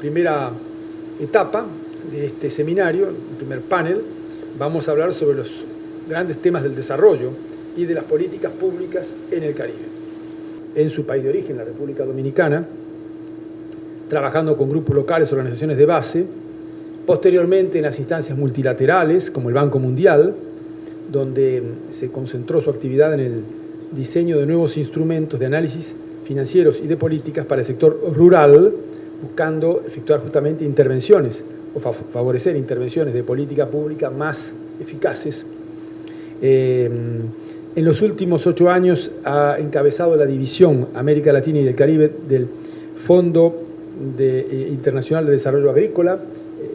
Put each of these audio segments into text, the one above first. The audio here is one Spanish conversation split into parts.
primera etapa de este seminario, el primer panel, vamos a hablar sobre los grandes temas del desarrollo y de las políticas públicas en el Caribe. En su país de origen, la República Dominicana, trabajando con grupos locales, organizaciones de base, posteriormente en las instancias multilaterales, como el Banco Mundial, donde se concentró su actividad en el diseño de nuevos instrumentos de análisis financieros y de políticas para el sector rural, buscando efectuar justamente intervenciones o favorecer intervenciones de política pública más eficaces. En los últimos 8 años ha encabezado la división América Latina y del Caribe del Fondo Internacional de Desarrollo Agrícola,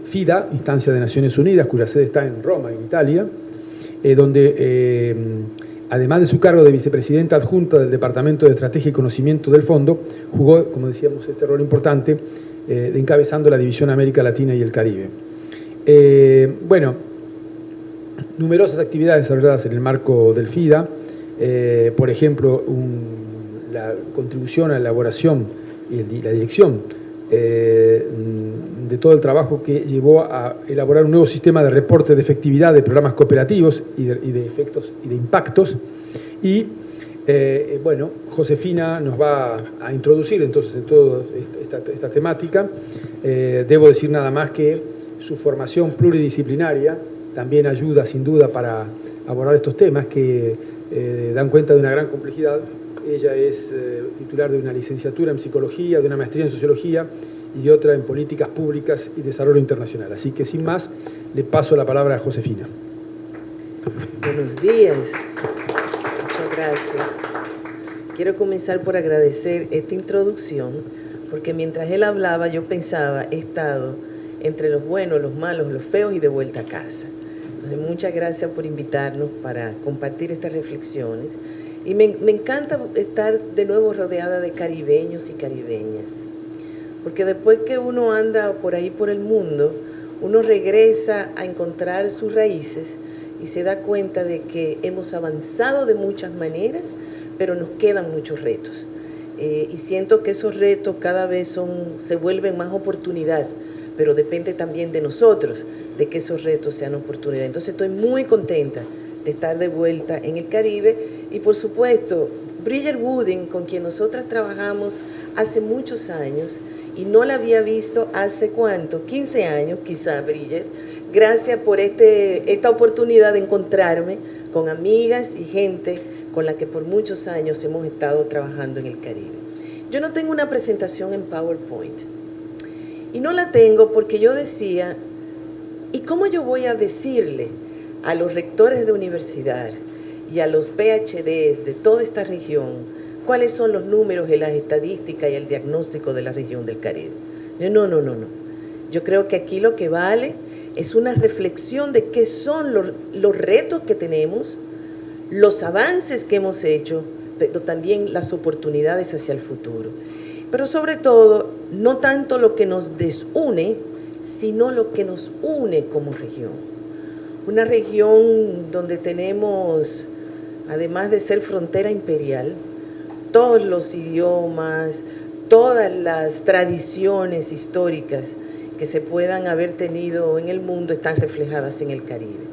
FIDA, instancia de Naciones Unidas, cuya sede está en Roma, en Italia, donde además de su cargo de vicepresidenta adjunta del Departamento de Estrategia y Conocimiento del Fondo, jugó, como decíamos, este rol importante encabezando la división América Latina y el Caribe. Bueno, numerosas actividades desarrolladas en el marco del FIDA, por ejemplo, la contribución a la elaboración y la dirección de todo el trabajo que llevó a elaborar un nuevo sistema de reporte de efectividad de programas cooperativos y de efectos y de impactos. Y bueno, Josefina nos va a introducir entonces en toda esta temática. Debo decir nada más que su formación pluridisciplinaria también ayuda sin duda para abordar estos temas que dan cuenta de una gran complejidad. Ella es titular de una licenciatura en psicología, de una maestría en sociología y de otra en políticas públicas y desarrollo internacional. Así que sin más, le paso la palabra a Josefina. Buenos días. Muchas gracias. Quiero comenzar por agradecer esta introducción, porque mientras él hablaba yo pensaba, he estado entre los buenos, los malos, los feos y de vuelta a casa. Entonces, muchas gracias por invitarnos para compartir estas reflexiones. Y me encanta estar de nuevo rodeada de caribeños y caribeñas, porque después que uno anda por ahí por el mundo, uno regresa a encontrar sus raíces y se da cuenta de que hemos avanzado de muchas maneras, pero nos quedan muchos retos. Y siento que esos retos cada vez se vuelven más oportunidades, pero depende también de nosotros, de que esos retos sean oportunidades. Entonces estoy muy contenta de estar de vuelta en el Caribe y por supuesto Bridget Wooding, con quien nosotras trabajamos hace muchos años y no la había visto hace ¿cuánto? 15 años quizá, Bridget. Gracias por esta oportunidad de encontrarme con amigas y gente con la que por muchos años hemos estado trabajando en el Caribe. Yo no tengo una presentación en PowerPoint y no la tengo porque yo decía, ¿y cómo yo voy a decirle a los rectores de universidad y a los PhDs de toda esta región cuáles son los números y las estadísticas y el diagnóstico de la región del Caribe? No. Yo creo que aquí lo que vale es una reflexión de qué son los retos que tenemos, los avances que hemos hecho, pero también las oportunidades hacia el futuro. Pero sobre todo, no tanto lo que nos desune, sino lo que nos une como región. Una región donde tenemos, además de ser frontera imperial, todos los idiomas, todas las tradiciones históricas que se puedan haber tenido en el mundo están reflejadas en el Caribe.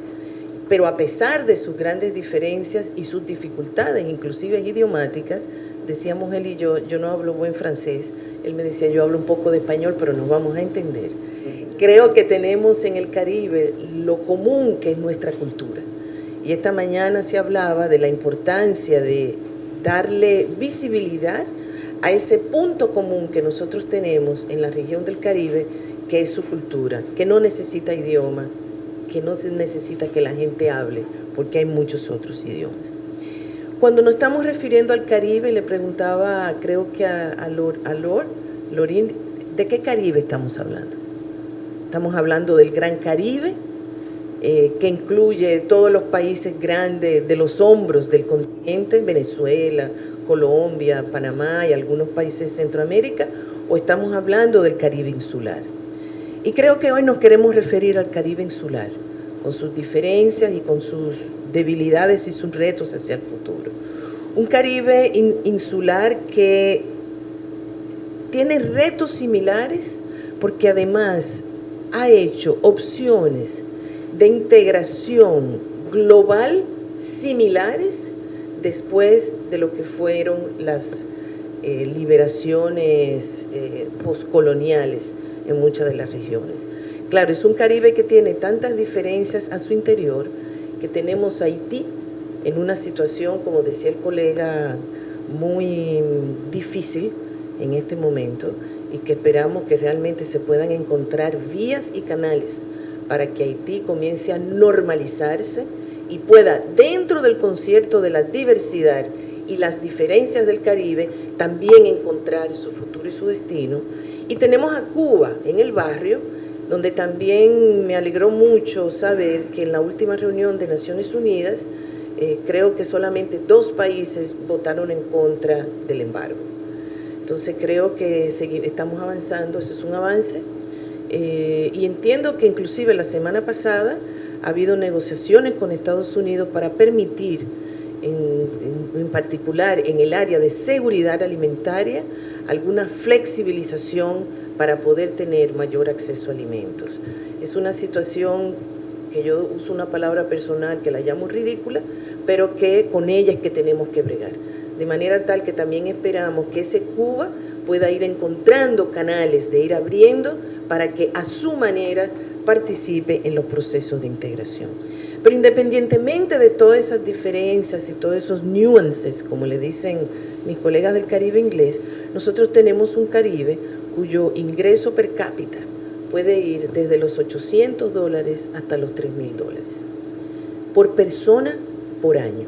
Pero a pesar de sus grandes diferencias y sus dificultades, inclusive idiomáticas, decíamos él y yo no hablo buen francés, él me decía yo hablo un poco de español, pero nos vamos a entender. Creo que tenemos en el Caribe lo común que es nuestra cultura. Y esta mañana se hablaba de la importancia de darle visibilidad a ese punto común que nosotros tenemos en la región del Caribe, que es su cultura, que no necesita idioma, que no se necesita que la gente hable, porque hay muchos otros idiomas. Cuando nos estamos refiriendo al Caribe, le preguntaba, creo que a Lorín, ¿de qué Caribe estamos hablando? Estamos hablando del Gran Caribe, que incluye todos los países grandes de los hombros del continente, Venezuela, Colombia, Panamá y algunos países de Centroamérica, o estamos hablando del Caribe insular. Y creo que hoy nos queremos referir al Caribe insular, con sus diferencias y con sus debilidades y sus retos hacia el futuro. Un Caribe insular que tiene retos similares, porque además ha hecho opciones de integración global similares después de lo que fueron las liberaciones postcoloniales en muchas de las regiones. Claro, es un Caribe que tiene tantas diferencias a su interior, que tenemos a Haití en una situación, como decía el colega, muy difícil en este momento, y que esperamos que realmente se puedan encontrar vías y canales para que Haití comience a normalizarse y pueda, dentro del concierto de la diversidad y las diferencias del Caribe, también encontrar su futuro y su destino. Y tenemos a Cuba en el barrio, donde también me alegró mucho saber que en la última reunión de Naciones Unidas, creo que solamente 2 países votaron en contra del embargo. Entonces creo que estamos avanzando, eso es un avance, y entiendo que inclusive la semana pasada ha habido negociaciones con Estados Unidos para permitir, en particular en el área de seguridad alimentaria, alguna flexibilización para poder tener mayor acceso a alimentos. Es una situación que yo uso una palabra personal que la llamo ridícula, pero que con ella es que tenemos que bregar. De manera tal que también esperamos que ese Cuba pueda ir encontrando canales de ir abriendo para que a su manera participe en los procesos de integración. Pero independientemente de todas esas diferencias y todos esos nuances, como le dicen mis colegas del Caribe inglés, nosotros tenemos un Caribe cuyo ingreso per cápita puede ir desde los $800 hasta los $3,000 por persona por año.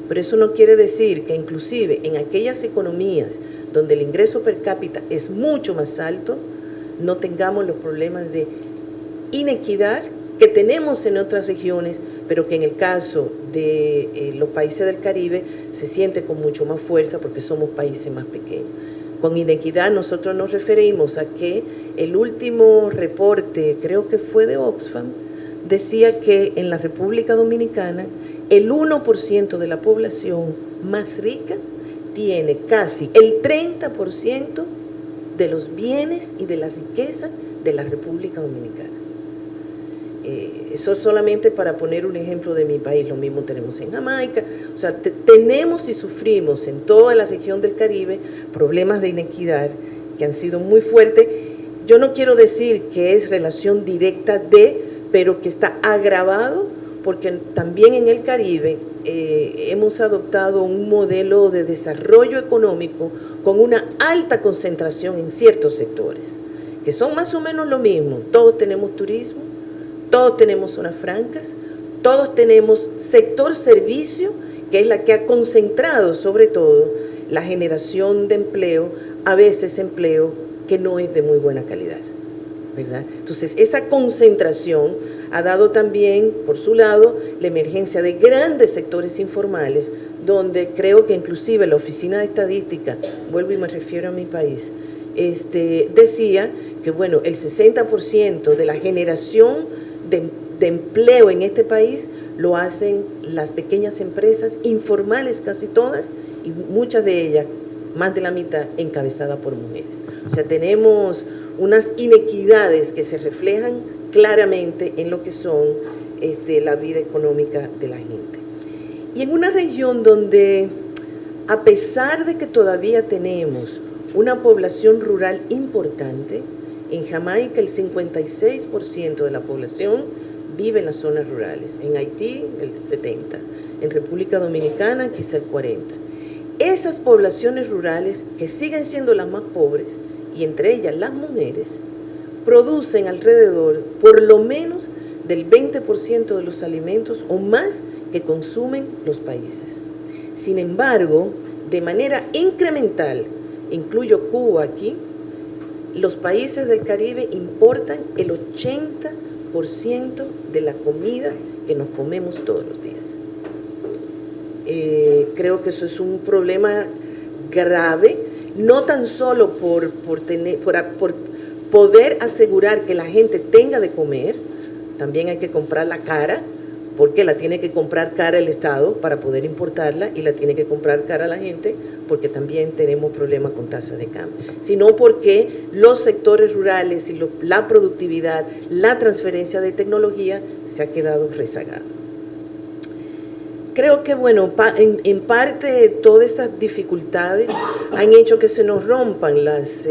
Pero eso no quiere decir que inclusive en aquellas economías donde el ingreso per cápita es mucho más alto, no tengamos los problemas de inequidad que tenemos en otras regiones, pero que en el caso de los países del Caribe se siente con mucho más fuerza porque somos países más pequeños. Con inequidad nosotros nos referimos a que el último reporte, creo que fue de Oxfam, decía que en la República Dominicana el 1% de la población más rica tiene casi el 30% de los bienes y de la riqueza de la República Dominicana. Eso solamente para poner un ejemplo de mi país, lo mismo tenemos en Jamaica, o sea, tenemos y sufrimos en toda la región del Caribe problemas de inequidad que han sido muy fuertes. Yo no quiero decir que es relación directa pero que está agravado porque también en el Caribe hemos adoptado un modelo de desarrollo económico con una alta concentración en ciertos sectores, que son más o menos lo mismo. Todos tenemos turismo, todos tenemos zonas francas, todos tenemos sector servicio, que es la que ha concentrado sobre todo la generación de empleo, a veces empleo que no es de muy buena calidad, ¿verdad? Entonces, esa concentración ha dado también, por su lado, la emergencia de grandes sectores informales, donde creo que inclusive la Oficina de Estadística, vuelvo y me refiero a mi país, decía que, bueno, el 60% de la generación de empleo en este país lo hacen las pequeñas empresas informales, casi todas, y muchas de ellas, más de la mitad, encabezadas por mujeres. O sea, tenemos unas inequidades que se reflejan claramente en lo que son la vida económica de la gente. Y en una región donde, a pesar de que todavía tenemos una población rural importante, en Jamaica el 56% de la población vive en las zonas rurales, en Haití el 70%, en República Dominicana quizá el 40%. Esas poblaciones rurales, que siguen siendo las más pobres, y entre ellas las mujeres, producen alrededor, por lo menos, del 20% de los alimentos o más que consumen los países. Sin embargo, de manera incremental, incluyo Cuba aquí, los países del Caribe importan el 80% de la comida que nos comemos todos los días. Creo que eso es un problema grave, no tan solo por poder asegurar que la gente tenga de comer, también hay que comprar la cara, porque la tiene que comprar cara el Estado para poder importarla y la tiene que comprar cara la gente porque también tenemos problemas con tasas de cambio, sino porque los sectores rurales y la productividad, la transferencia de tecnología se ha quedado rezagada. Creo que, bueno, en parte todas esas dificultades han hecho que se nos rompan las,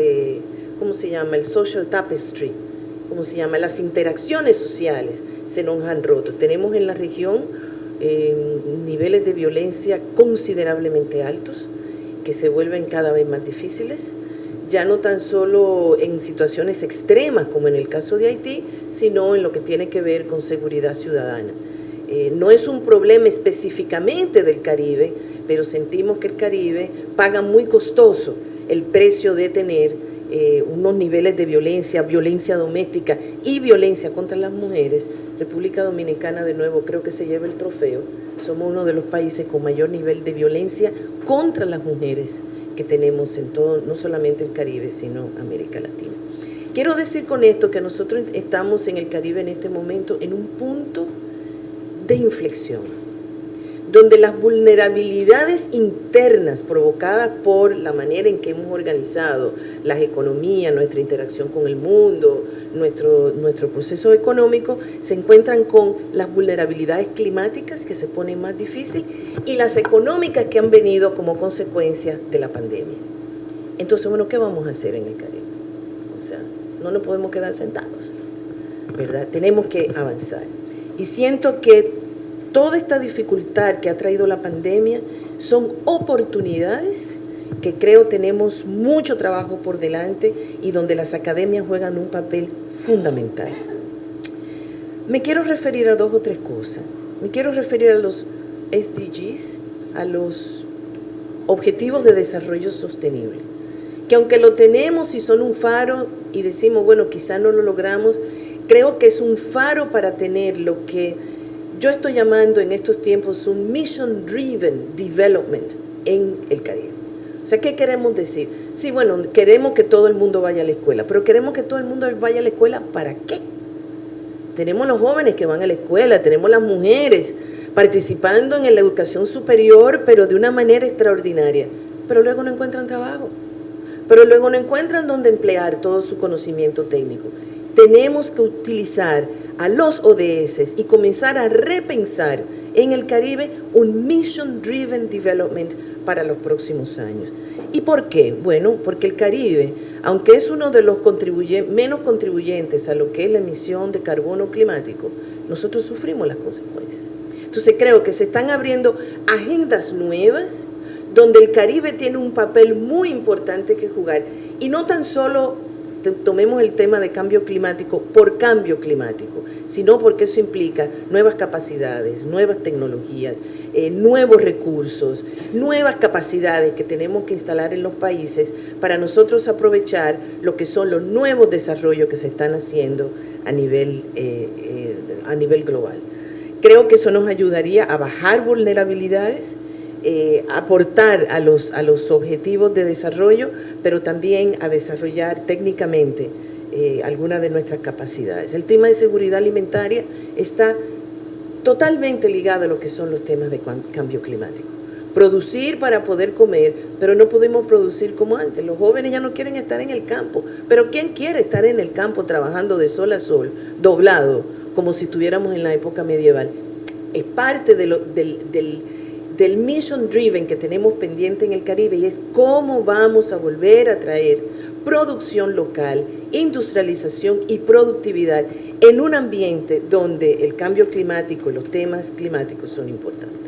¿cómo se llama? El social tapestry, ¿cómo se llama? Las interacciones sociales se nos han roto. Tenemos en la región niveles de violencia considerablemente altos que se vuelven cada vez más difíciles, ya no tan solo en situaciones extremas como en el caso de Haití, sino en lo que tiene que ver con seguridad ciudadana. No es un problema específicamente del Caribe, pero sentimos que el Caribe paga muy costoso el precio de tener unos niveles de violencia, violencia doméstica y violencia contra las mujeres. República Dominicana, de nuevo, creo que se lleva el trofeo. Somos uno de los países con mayor nivel de violencia contra las mujeres que tenemos en todo, no solamente el Caribe, sino América Latina. Quiero decir con esto que nosotros estamos en el Caribe en este momento en un punto de inflexión, donde las vulnerabilidades internas provocadas por la manera en que hemos organizado las economías, nuestra interacción con el mundo, nuestro proceso económico, se encuentran con las vulnerabilidades climáticas que se ponen más difíciles y las económicas que han venido como consecuencia de la pandemia. Entonces, bueno, ¿qué vamos a hacer en el Caribe? O sea, no nos podemos quedar sentados, ¿verdad? Tenemos que avanzar. Y siento que toda esta dificultad que ha traído la pandemia son oportunidades que creo tenemos mucho trabajo por delante y donde las academias juegan un papel fundamental. Me quiero referir a 2 o 3 cosas. Me quiero referir a los SDGs, a los Objetivos de Desarrollo Sostenible, que aunque lo tenemos y son un faro y decimos, bueno, quizá no lo logramos, creo que es un faro para tener lo que yo estoy llamando en estos tiempos un Mission Driven Development en el Caribe. O sea, ¿qué queremos decir? Sí, bueno, queremos que todo el mundo vaya a la escuela, pero queremos que todo el mundo vaya a la escuela, ¿para qué? Tenemos los jóvenes que van a la escuela, tenemos las mujeres participando en la educación superior, pero de una manera extraordinaria, pero luego no encuentran trabajo, pero luego no encuentran dónde emplear todo su conocimiento técnico. Tenemos que utilizar a los ODS y comenzar a repensar en el Caribe un Mission Driven Development para los próximos años. ¿Y por qué? Bueno, porque el Caribe, aunque es uno de los menos contribuyentes a lo que es la emisión de carbono climático, nosotros sufrimos las consecuencias. Entonces creo que se están abriendo agendas nuevas donde el Caribe tiene un papel muy importante que jugar y no tan solo tomemos el tema de cambio climático por cambio climático, sino porque eso implica nuevas capacidades, nuevas tecnologías, nuevos recursos, nuevas capacidades que tenemos que instalar en los países para nosotros aprovechar lo que son los nuevos desarrollos que se están haciendo a nivel global. Creo que eso nos ayudaría a bajar vulnerabilidades, aportar a los objetivos de desarrollo, pero también a desarrollar técnicamente algunas de nuestras capacidades. El tema de seguridad alimentaria está totalmente ligado a lo que son los temas de cambio climático. Producir para poder comer, pero no podemos producir como antes. Los jóvenes ya no quieren estar en el campo, pero ¿quién quiere estar en el campo trabajando de sol a sol, doblado, como si estuviéramos en la época medieval? Es parte del Mission Driven que tenemos pendiente en el Caribe y es cómo vamos a volver a traer producción local, industrialización y productividad en un ambiente donde el cambio climático y los temas climáticos son importantes.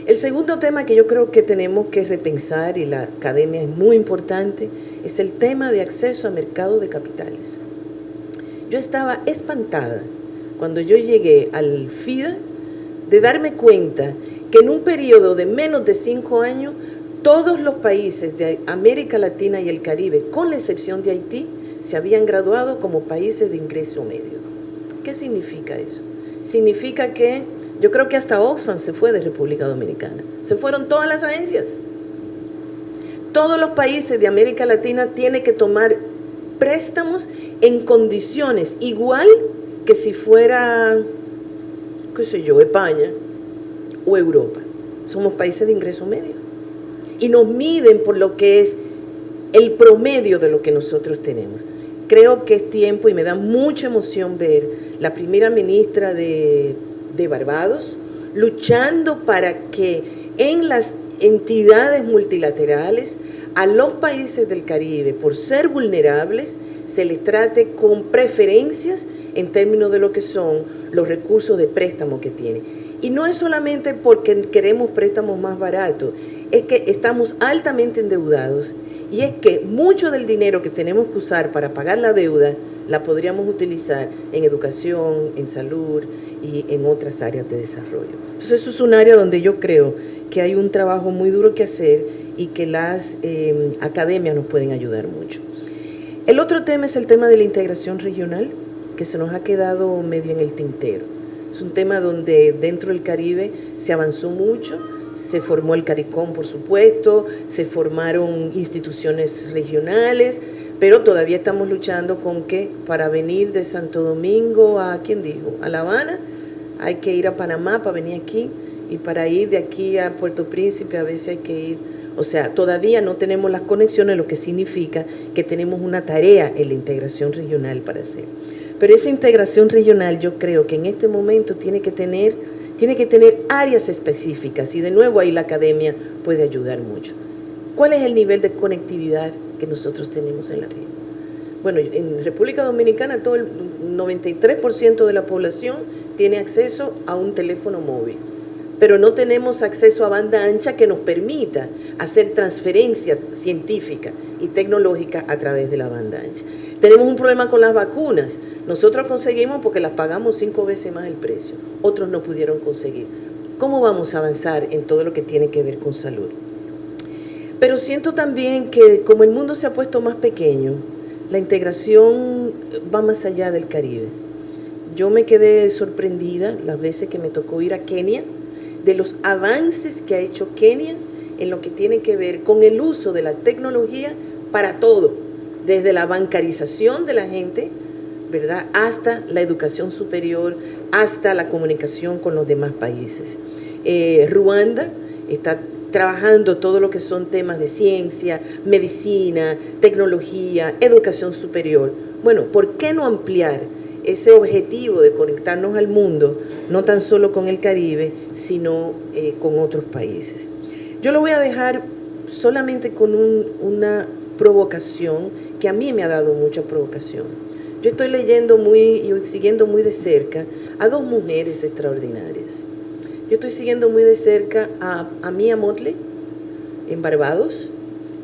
El segundo tema que yo creo que tenemos que repensar, y la academia es muy importante, es el tema de acceso a mercado de capitales. Yo estaba espantada cuando yo llegué al FIDA de darme cuenta que en un periodo de menos de 5 años, todos los países de América Latina y el Caribe, con la excepción de Haití, se habían graduado como países de ingreso medio. ¿Qué significa eso? Significa que yo creo que hasta Oxfam se fue de República Dominicana. Se fueron todas las agencias. Todos los países de América Latina tienen que tomar préstamos en condiciones igual que si fuera qué sé yo, España o Europa. Somos países de ingreso medio. Y nos miden por lo que es el promedio de lo que nosotros tenemos. Creo que es tiempo y me da mucha emoción ver la primera ministra de Barbados luchando para que en las entidades multilaterales a los países del Caribe, por ser vulnerables, se les trate con preferencias en términos de lo que son los recursos de préstamo que tienen. Y no es solamente porque queremos préstamos más baratos, es que estamos altamente endeudados y es que mucho del dinero que tenemos que usar para pagar la deuda la podríamos utilizar en educación, en salud y en otras áreas de desarrollo. Entonces eso es un área donde yo creo que hay un trabajo muy duro que hacer y que las academias nos pueden ayudar mucho. El otro tema es el tema de la integración regional, que se nos ha quedado medio en el tintero. Es un tema donde dentro del Caribe se avanzó mucho, se formó el CARICOM, por supuesto, se formaron instituciones regionales, pero todavía estamos luchando con que para venir de Santo Domingo a, ¿quién dijo?, a La Habana, hay que ir a Panamá para venir aquí, y para ir de aquí a Puerto Príncipe a veces hay que ir, o sea, todavía no tenemos las conexiones, lo que significa que tenemos una tarea en la integración regional para hacer. Pero esa integración regional yo creo que en este momento tiene que tener áreas específicas y de nuevo ahí la academia puede ayudar mucho. ¿Cuál es el nivel de conectividad que nosotros tenemos en la región? Bueno, en República Dominicana todo el 93% de la población tiene acceso a un teléfono móvil, pero no tenemos acceso a banda ancha que nos permita hacer transferencias científicas y tecnológicas a través de la banda ancha. Tenemos un problema con las vacunas. Nosotros conseguimos porque las pagamos 5 veces más el precio. Otros no pudieron conseguir. ¿Cómo vamos a avanzar en todo lo que tiene que ver con salud? Pero siento también que como el mundo se ha puesto más pequeño, la integración va más allá del Caribe. Yo me quedé sorprendida las veces que me tocó ir a Kenia, de los avances que ha hecho Kenia en lo que tiene que ver con el uso de la tecnología para todo, desde la bancarización de la gente, ¿verdad?, hasta la educación superior, hasta la comunicación con los demás países. Ruanda está trabajando todo lo que son temas de ciencia, medicina, tecnología, educación superior. Bueno, ¿por qué no ampliar ese objetivo de conectarnos al mundo, no tan solo con el Caribe, sino con otros países? Yo lo voy a dejar solamente con una provocación que a mí me ha dado mucha provocación. Yo estoy leyendo y siguiendo muy de cerca a 2 mujeres extraordinarias. Yo estoy siguiendo muy de cerca a Mia Mottley en Barbados,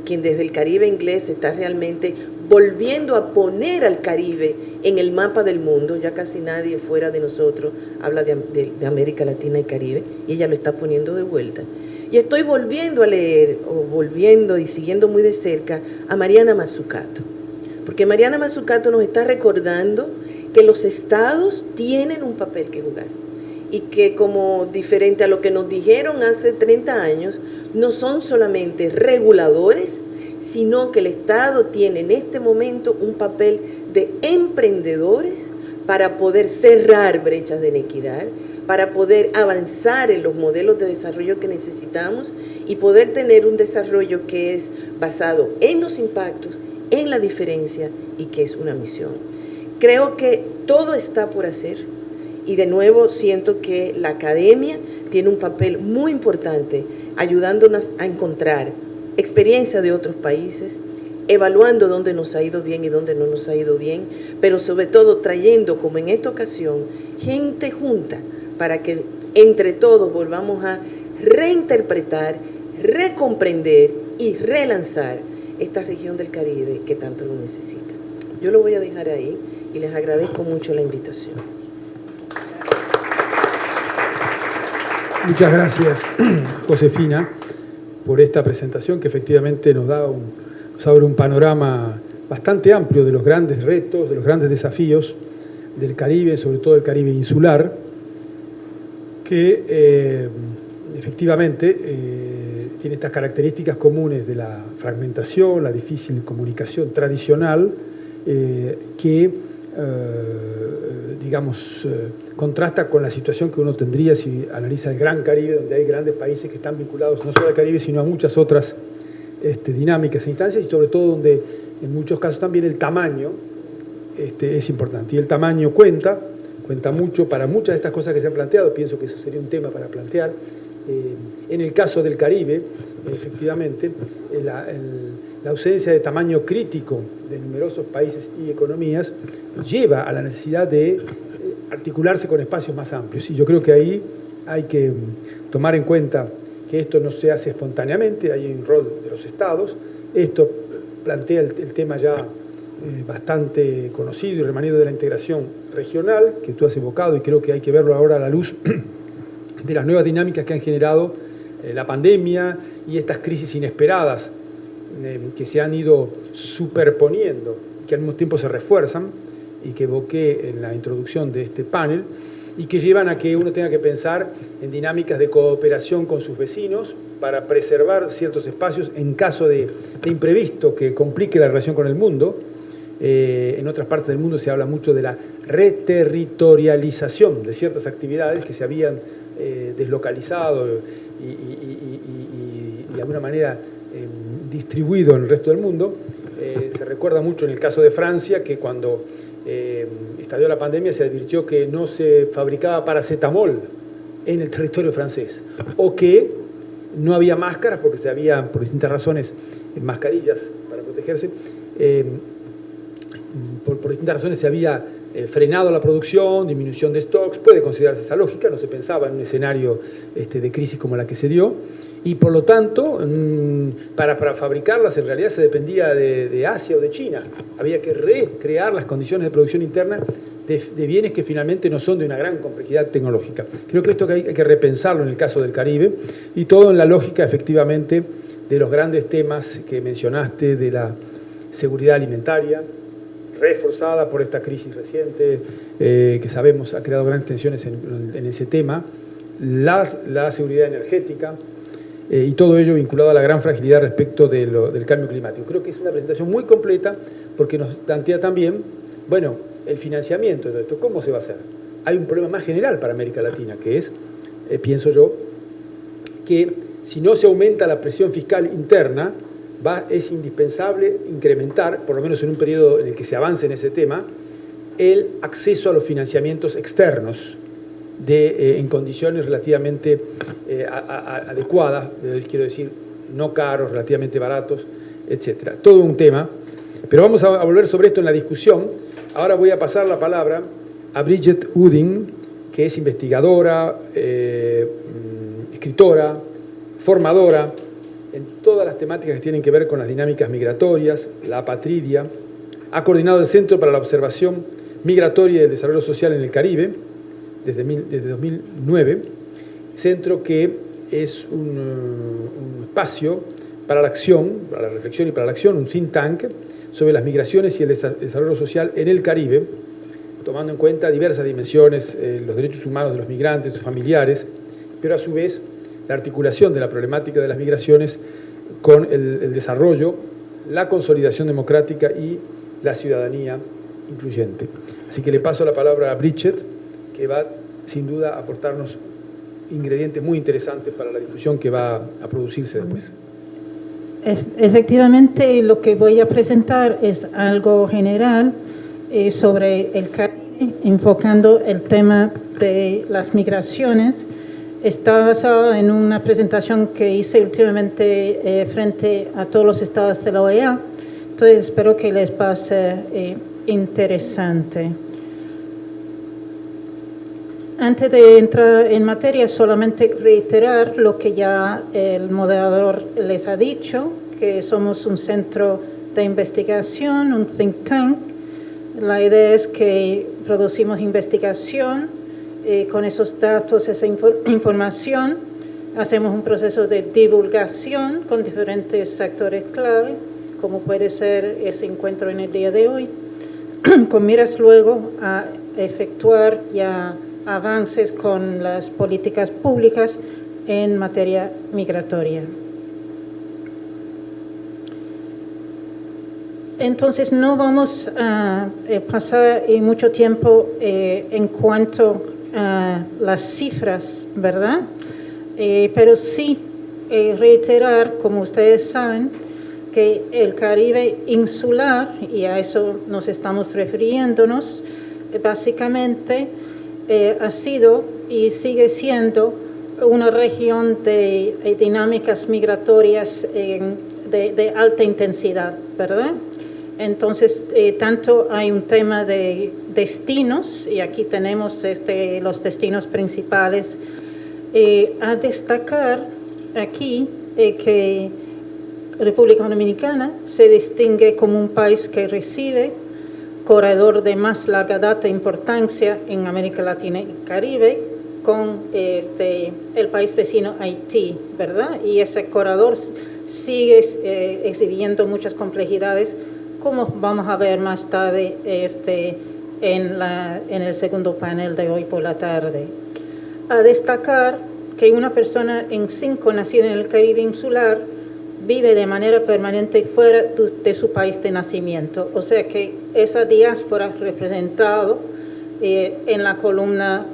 quien desde el Caribe inglés está realmente volviendo a poner al Caribe en el mapa del mundo. Ya casi nadie fuera de nosotros habla de América Latina y Caribe, y ella lo está poniendo de vuelta. Y estoy volviendo a leer, y siguiendo muy de cerca a Mariana Mazzucato, porque Mariana Mazzucato nos está recordando que los estados tienen un papel que jugar y que, como diferente a lo que nos dijeron hace 30 años, no son solamente reguladores, sino que el Estado tiene en este momento un papel de emprendedores para poder cerrar brechas de inequidad, para poder avanzar en los modelos de desarrollo que necesitamos y poder tener un desarrollo que es basado en los impactos, en la diferencia y que es una misión. Creo que todo está por hacer y de nuevo siento que la academia tiene un papel muy importante ayudándonos a encontrar experiencia de otros países, evaluando dónde nos ha ido bien y dónde no nos ha ido bien, pero sobre todo trayendo, como en esta ocasión, gente junta para que entre todos volvamos a reinterpretar, recomprender y relanzar esta región del Caribe que tanto lo necesita. Yo lo voy a dejar ahí y les agradezco mucho la invitación. Muchas gracias, Josefina, por esta presentación que efectivamente nos abre un panorama bastante amplio de los grandes retos, de los grandes desafíos del Caribe, sobre todo el Caribe insular, que efectivamente tiene estas características comunes de la fragmentación, la difícil comunicación tradicional, que digamos, contrasta con la situación que uno tendría si analiza el Gran Caribe, donde hay grandes países que están vinculados no solo al Caribe, sino a muchas otras dinámicas e instancias, y sobre todo donde en muchos casos también el tamaño es importante. Y el tamaño cuenta mucho para muchas de estas cosas que se han planteado. Pienso que eso sería un tema para plantear. En el caso del Caribe, efectivamente, la ausencia de tamaño crítico de numerosos países y economías lleva a la necesidad de articularse con espacios más amplios. Y yo creo que ahí hay que tomar en cuenta que esto no se hace espontáneamente, hay un rol de los estados. Esto plantea el tema ya bastante conocido y remanido de la integración regional, que tú has evocado, y creo que hay que verlo ahora a la luz de las nuevas dinámicas que han generado la pandemia y estas crisis inesperadas que se han ido superponiendo, que al mismo tiempo se refuerzan, y que evoqué en la introducción de este panel, y que llevan a que uno tenga que pensar en dinámicas de cooperación con sus vecinos para preservar ciertos espacios en caso de imprevisto que complique la relación con el mundo. En otras partes del mundo se habla mucho de la reterritorialización de ciertas actividades que se habían deslocalizado y de alguna manera distribuido en el resto del mundo. Se recuerda mucho en el caso de Francia que cuando estalló la pandemia se advirtió que no se fabricaba paracetamol en el territorio francés, o que no había máscaras porque se había, por distintas razones, mascarillas para protegerse. Por distintas razones se había frenado la producción, disminución de stocks. Puede considerarse esa lógica, no se pensaba en un escenario de crisis como la que se dio, y por lo tanto para fabricarlas en realidad se dependía de Asia o de China. Había que recrear las condiciones de producción interna de bienes que finalmente no son de una gran complejidad tecnológica. Creo que esto hay que repensarlo en el caso del Caribe, y todo en la lógica efectivamente de los grandes temas que mencionaste, de la seguridad alimentaria, reforzada por esta crisis reciente, que sabemos ha creado grandes tensiones en ese tema, la seguridad energética, y todo ello vinculado a la gran fragilidad respecto del cambio climático. Creo que es una presentación muy completa porque nos plantea también, bueno, el financiamiento de esto. ¿Cómo se va a hacer? Hay un problema más general para América Latina, que es, pienso yo, que si no se aumenta la presión fiscal interna, es indispensable incrementar, por lo menos en un periodo en el que se avance en ese tema, el acceso a los financiamientos externos en condiciones relativamente adecuadas, quiero decir, no caros, relativamente baratos, etc. Todo un tema, pero vamos a volver sobre esto en la discusión. Ahora voy a pasar la palabra a Bridget Wooding, que es investigadora, escritora, formadora en todas las temáticas que tienen que ver con las dinámicas migratorias, la apatridia. Ha coordinado el Centro para la Observación Migratoria y el Desarrollo Social en el Caribe desde 2009, centro que es un espacio para la acción, para la reflexión y para la acción, un think tank sobre las migraciones y el desarrollo social en el Caribe, tomando en cuenta diversas dimensiones, los derechos humanos de los migrantes, sus familiares, pero a su vez la articulación de la problemática de las migraciones con el desarrollo, la consolidación democrática y la ciudadanía incluyente. Así que le paso la palabra a Bridget, que va sin duda a aportarnos ingredientes muy interesantes para la discusión que va a producirse después. Efectivamente, lo que voy a presentar es algo general sobre el Caribe, enfocando el tema de las migraciones. Está basado en una presentación que hice últimamente frente a todos los estados de la OEA, entonces espero que les pase interesante. Antes de entrar en materia, solamente reiterar lo que ya el moderador les ha dicho, que somos un centro de investigación, un think tank. La idea es que producimos investigación, con esos datos, esa información, hacemos un proceso de divulgación con diferentes actores clave, como puede ser ese encuentro en el día de hoy, con miras luego a efectuar ya avances con las políticas públicas en materia migratoria. entonces no vamos a pasar mucho tiempo en cuanto a las cifras, ¿verdad? Pero sí reiterar, como ustedes saben, que el Caribe insular, y a eso nos estamos refiriéndonos, básicamente ha sido y sigue siendo una región de dinámicas migratorias de alta intensidad, ¿verdad? Entonces, tanto hay un tema de destinos, y aquí tenemos los destinos principales, a destacar aquí que República Dominicana se distingue como un país que recibe corredor de más larga data e importancia en América Latina y Caribe con el país vecino Haití, ¿verdad? Y ese corredor sigue exhibiendo muchas complejidades, como vamos a ver más tarde en el segundo panel de hoy por la tarde. A destacar que una persona en 5 nacida en el Caribe insular vive de manera permanente fuera de su país de nacimiento. O sea que esa diáspora representado en la columna,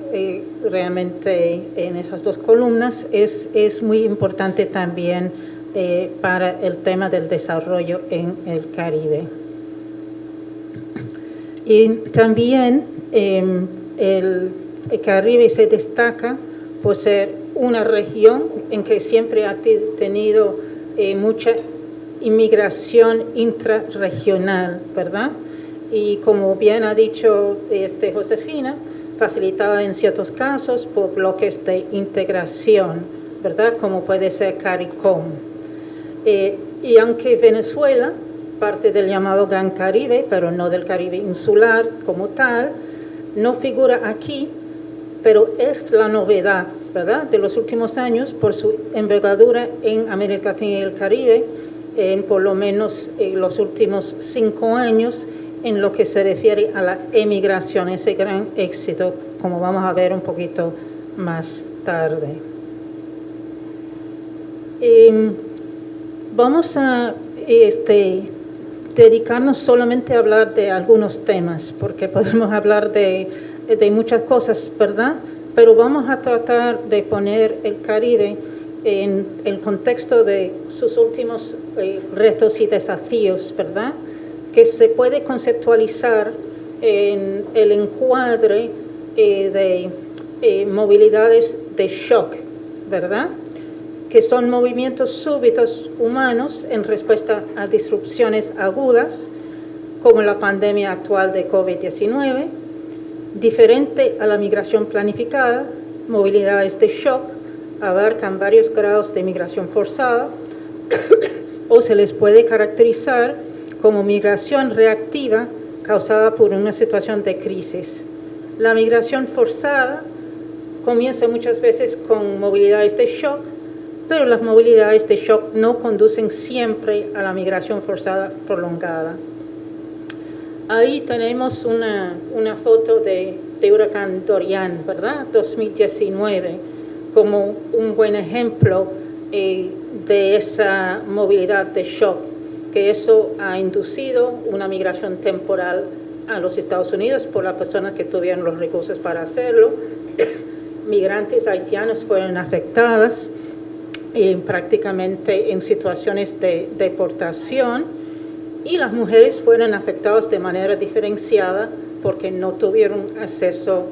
realmente en esas 2 columnas, es muy importante también para el tema del desarrollo en el Caribe. Y también el Caribe se destaca por ser una región en que siempre ha tenido mucha inmigración intrarregional, ¿verdad? Y como bien ha dicho Josefina, facilitada en ciertos casos por bloques de integración, ¿verdad? Como puede ser CARICOM. Y aunque Venezuela, parte del llamado Gran Caribe, pero no del Caribe insular como tal, no figura aquí, pero es la novedad, ¿verdad?, de los últimos años por su envergadura en América Latina y el Caribe, en por lo menos en los últimos 5 años, en lo que se refiere a la emigración, ese gran éxito, como vamos a ver un poquito más tarde. Vamos a dedicarnos solamente a hablar de algunos temas, porque podemos hablar de muchas cosas, ¿verdad? Pero vamos a tratar de poner el Caribe en el contexto de sus últimos retos y desafíos, ¿verdad?, que se puede conceptualizar en el encuadre de movilidades de shock, ¿verdad?, que son movimientos súbitos humanos en respuesta a disrupciones agudas, como la pandemia actual de COVID-19, diferente a la migración planificada. Movilidades de shock abarcan varios grados de migración forzada o se les puede caracterizar como migración reactiva causada por una situación de crisis. La migración forzada comienza muchas veces con movilidades de shock, pero las movilidades de shock no conducen siempre a la migración forzada prolongada. Ahí tenemos una foto de huracán Dorian, ¿verdad?, 2019, como un buen ejemplo de esa movilidad de shock, que eso ha inducido una migración temporal a los Estados Unidos por las personas que tuvieron los recursos para hacerlo. Migrantes haitianos fueron afectadas prácticamente en situaciones de deportación, y las mujeres fueron afectadas de manera diferenciada porque no tuvieron acceso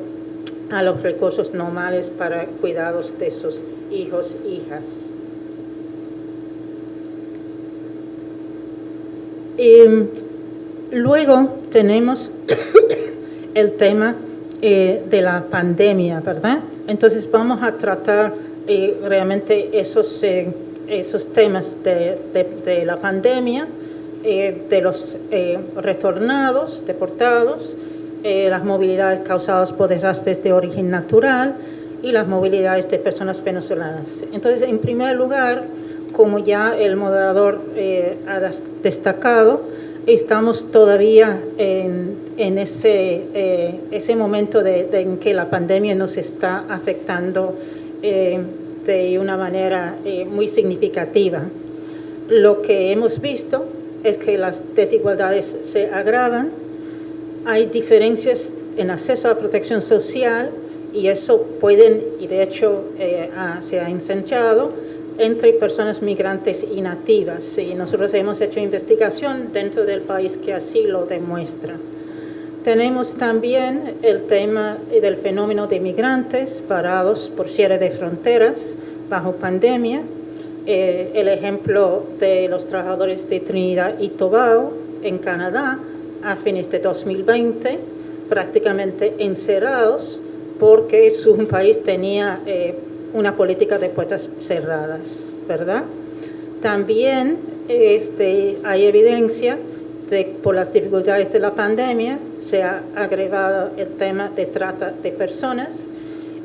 a los recursos normales para cuidados de sus hijos e hijas. Luego tenemos el tema de la pandemia, ¿verdad? Entonces vamos a tratar realmente esos temas de la pandemia, de los retornados, deportados, las movilidades causadas por desastres de origen natural y las movilidades de personas venezolanas. Entonces, en primer lugar, como ya el moderador ha destacado, estamos todavía en ese momento en que la pandemia nos está afectando de una manera muy significativa. Lo que hemos visto es que las desigualdades se agravan, hay diferencias en acceso a protección social y eso pueden, y de hecho se ha ensanchado, entre personas migrantes y nativas. Y nosotros hemos hecho investigación dentro del país que así lo demuestra. Tenemos también el tema del fenómeno de migrantes parados por cierre de fronteras bajo pandemia. El ejemplo de los trabajadores de Trinidad y Tobago en Canadá a fines de 2020, prácticamente encerrados porque su país tenía una política de puertas cerradas, ¿verdad? También hay evidencia de que por las dificultades de la pandemia se ha agravado el tema de trata de personas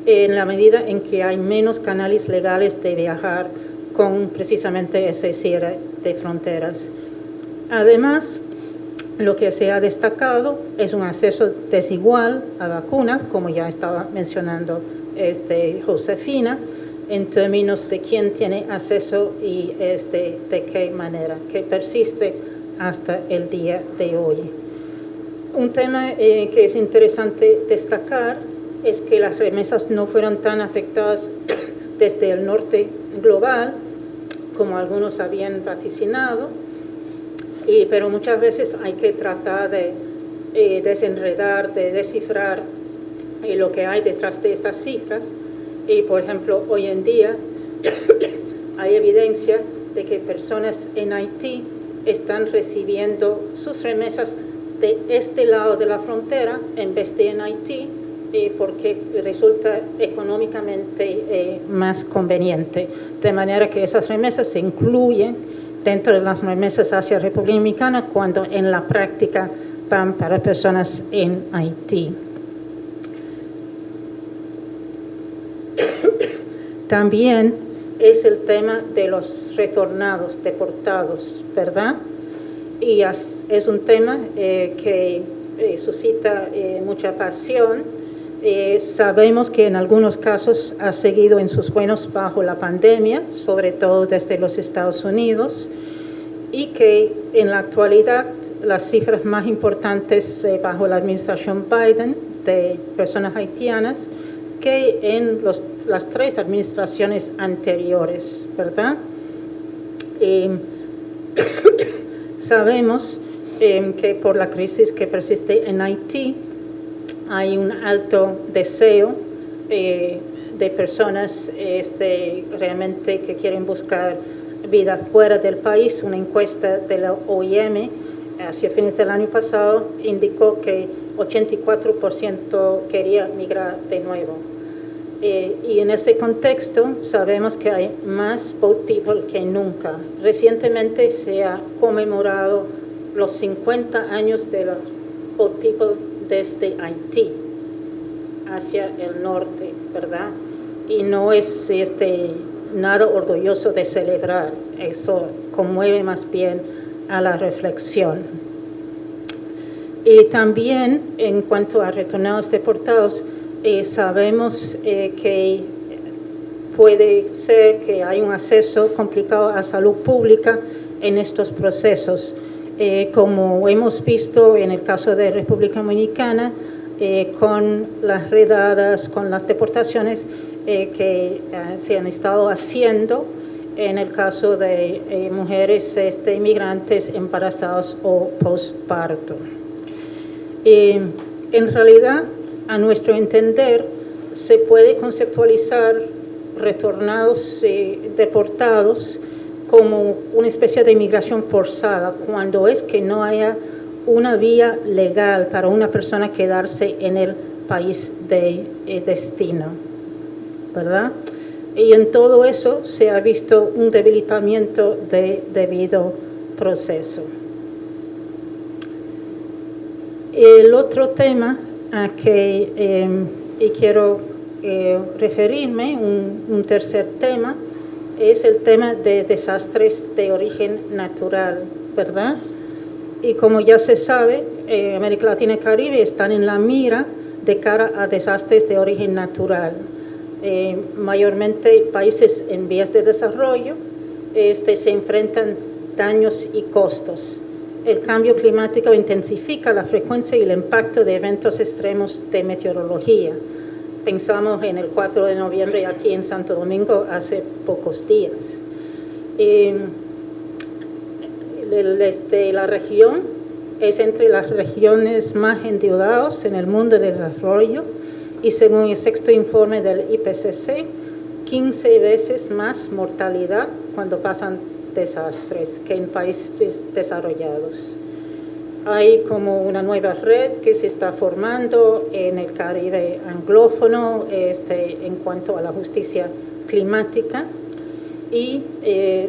en la medida en que hay menos canales legales de viajar con precisamente ese cierre de fronteras. Además, lo que se ha destacado es un acceso desigual a vacunas, como ya estaba mencionando Josefina, en términos de quién tiene acceso y de qué manera, que persiste hasta el día de hoy. Un tema que es interesante destacar es que las remesas no fueron tan afectadas desde el norte global, como algunos habían vaticinado, pero muchas veces hay que tratar de desenredar, de descifrar lo que hay detrás de estas cifras. Por ejemplo, hoy en día hay evidencia de que personas en Haití están recibiendo sus remesas de este lado de la frontera en vez de en Haití, porque resulta económicamente más conveniente. De manera que esas remesas se incluyen dentro de las remesas hacia República Dominicana cuando en la práctica van para personas en Haití. También es el tema de los retornados, deportados, ¿verdad? Y es un tema que suscita mucha pasión. Sabemos que en algunos casos ha seguido en sus buenos bajo la pandemia, sobre todo desde los Estados Unidos, y que en la actualidad las cifras más importantes bajo la administración Biden de personas haitianas que en las 3 administraciones anteriores, ¿verdad? Sabemos que por la crisis que persiste en Haití hay un alto deseo de personas realmente que quieren buscar vida fuera del país. Una encuesta de la OIM hacia fines del año pasado indicó que 84% quería migrar de nuevo. Y en ese contexto sabemos que hay más Boat People que nunca. Recientemente se ha conmemorado los 50 años de los Boat People desde Haití hacia el norte, ¿verdad? Y no es nada orgulloso de celebrar, eso conmueve más bien a la reflexión. Y también en cuanto a retornados deportados, sabemos que puede ser que hay un acceso complicado a salud pública en estos procesos. Como hemos visto en el caso de República Dominicana, con las redadas, con las deportaciones que se han estado haciendo en el caso de mujeres inmigrantes embarazadas o posparto. En realidad, a nuestro entender, se puede conceptualizar retornados deportados como una especie de inmigración forzada, cuando es que no haya una vía legal para una persona quedarse en el país de destino, ¿verdad? Y en todo eso se ha visto un debilitamiento de debido proceso. El otro tema a que quiero referirme, un tercer tema, es el tema de desastres de origen natural, ¿verdad? Y como ya se sabe, América Latina y Caribe están en la mira de cara a desastres de origen natural. Mayormente países en vías de desarrollo se enfrentan daños y costos el cambio climático intensifica la frecuencia y el impacto de eventos extremos de meteorología. Pensamos en el 4 de noviembre aquí en Santo Domingo hace pocos días. La región es entre las regiones más endeudadas en el mundo de desarrollo y según el sexto informe del IPCC, 15 veces más mortalidad cuando pasan desastres que en países desarrollados. Hay como una nueva red que se está formando en el Caribe anglófono en cuanto a la justicia climática y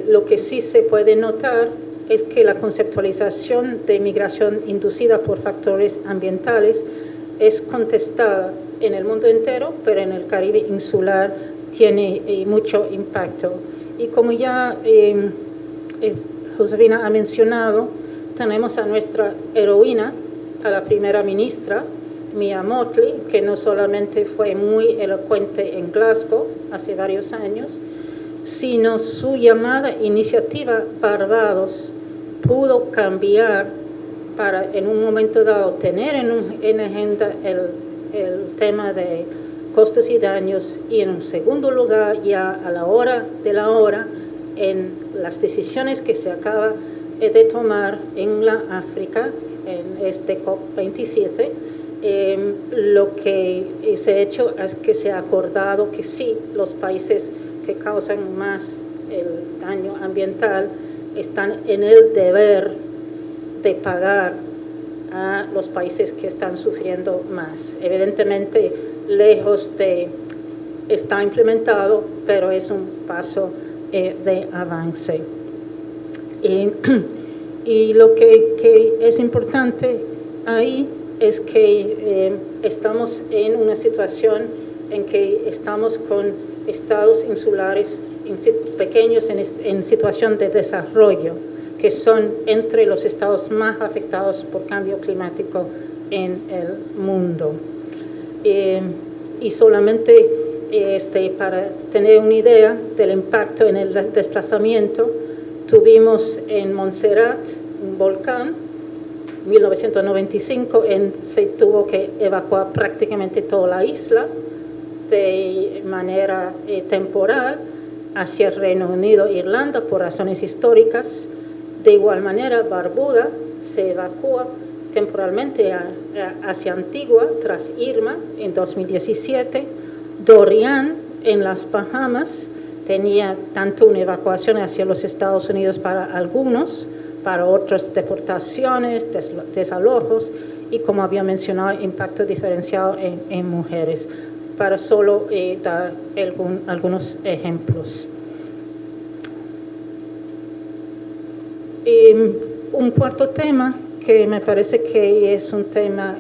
lo que sí se puede notar es que la conceptualización de migración inducida por factores ambientales es contestada en el mundo entero, pero en el Caribe insular tiene mucho impacto. Y como ya Josefina ha mencionado, tenemos a nuestra heroína, a la primera ministra, Mia Mottley, que no solamente fue muy elocuente en Glasgow hace varios años, sino su llamada iniciativa Barbados pudo cambiar para en un momento dado tener en agenda el tema de costos y daños y en un segundo lugar ya a la hora de la hora en las decisiones que se acaba de tomar en la África en este COP27 lo que se ha hecho es que se ha acordado que sí, los países que causan más el daño ambiental están en el deber de pagar a los países que están sufriendo más. Evidentemente, lejos de estar implementado, pero es un paso de avance. Y lo que es importante ahí es que estamos en una situación en que estamos con estados insulares pequeños en situación de desarrollo, que son entre los estados más afectados por cambio climático en el mundo. Y solamente para tener una idea del impacto en el desplazamiento, tuvimos en Montserrat un volcán, 1995, se tuvo que evacuar prácticamente toda la isla de manera temporal hacia el Reino Unido e Irlanda por razones históricas. De igual manera, Barbuda se evacúa temporalmente hacia Antigua tras Irma en 2017. Dorian en las Bahamas tenía tanto una evacuación hacia los Estados Unidos para algunos, para otras deportaciones, desalojos y, como había mencionado, impacto diferenciado en mujeres, para solo dar algunos ejemplos. Un cuarto tema que me parece que es un tema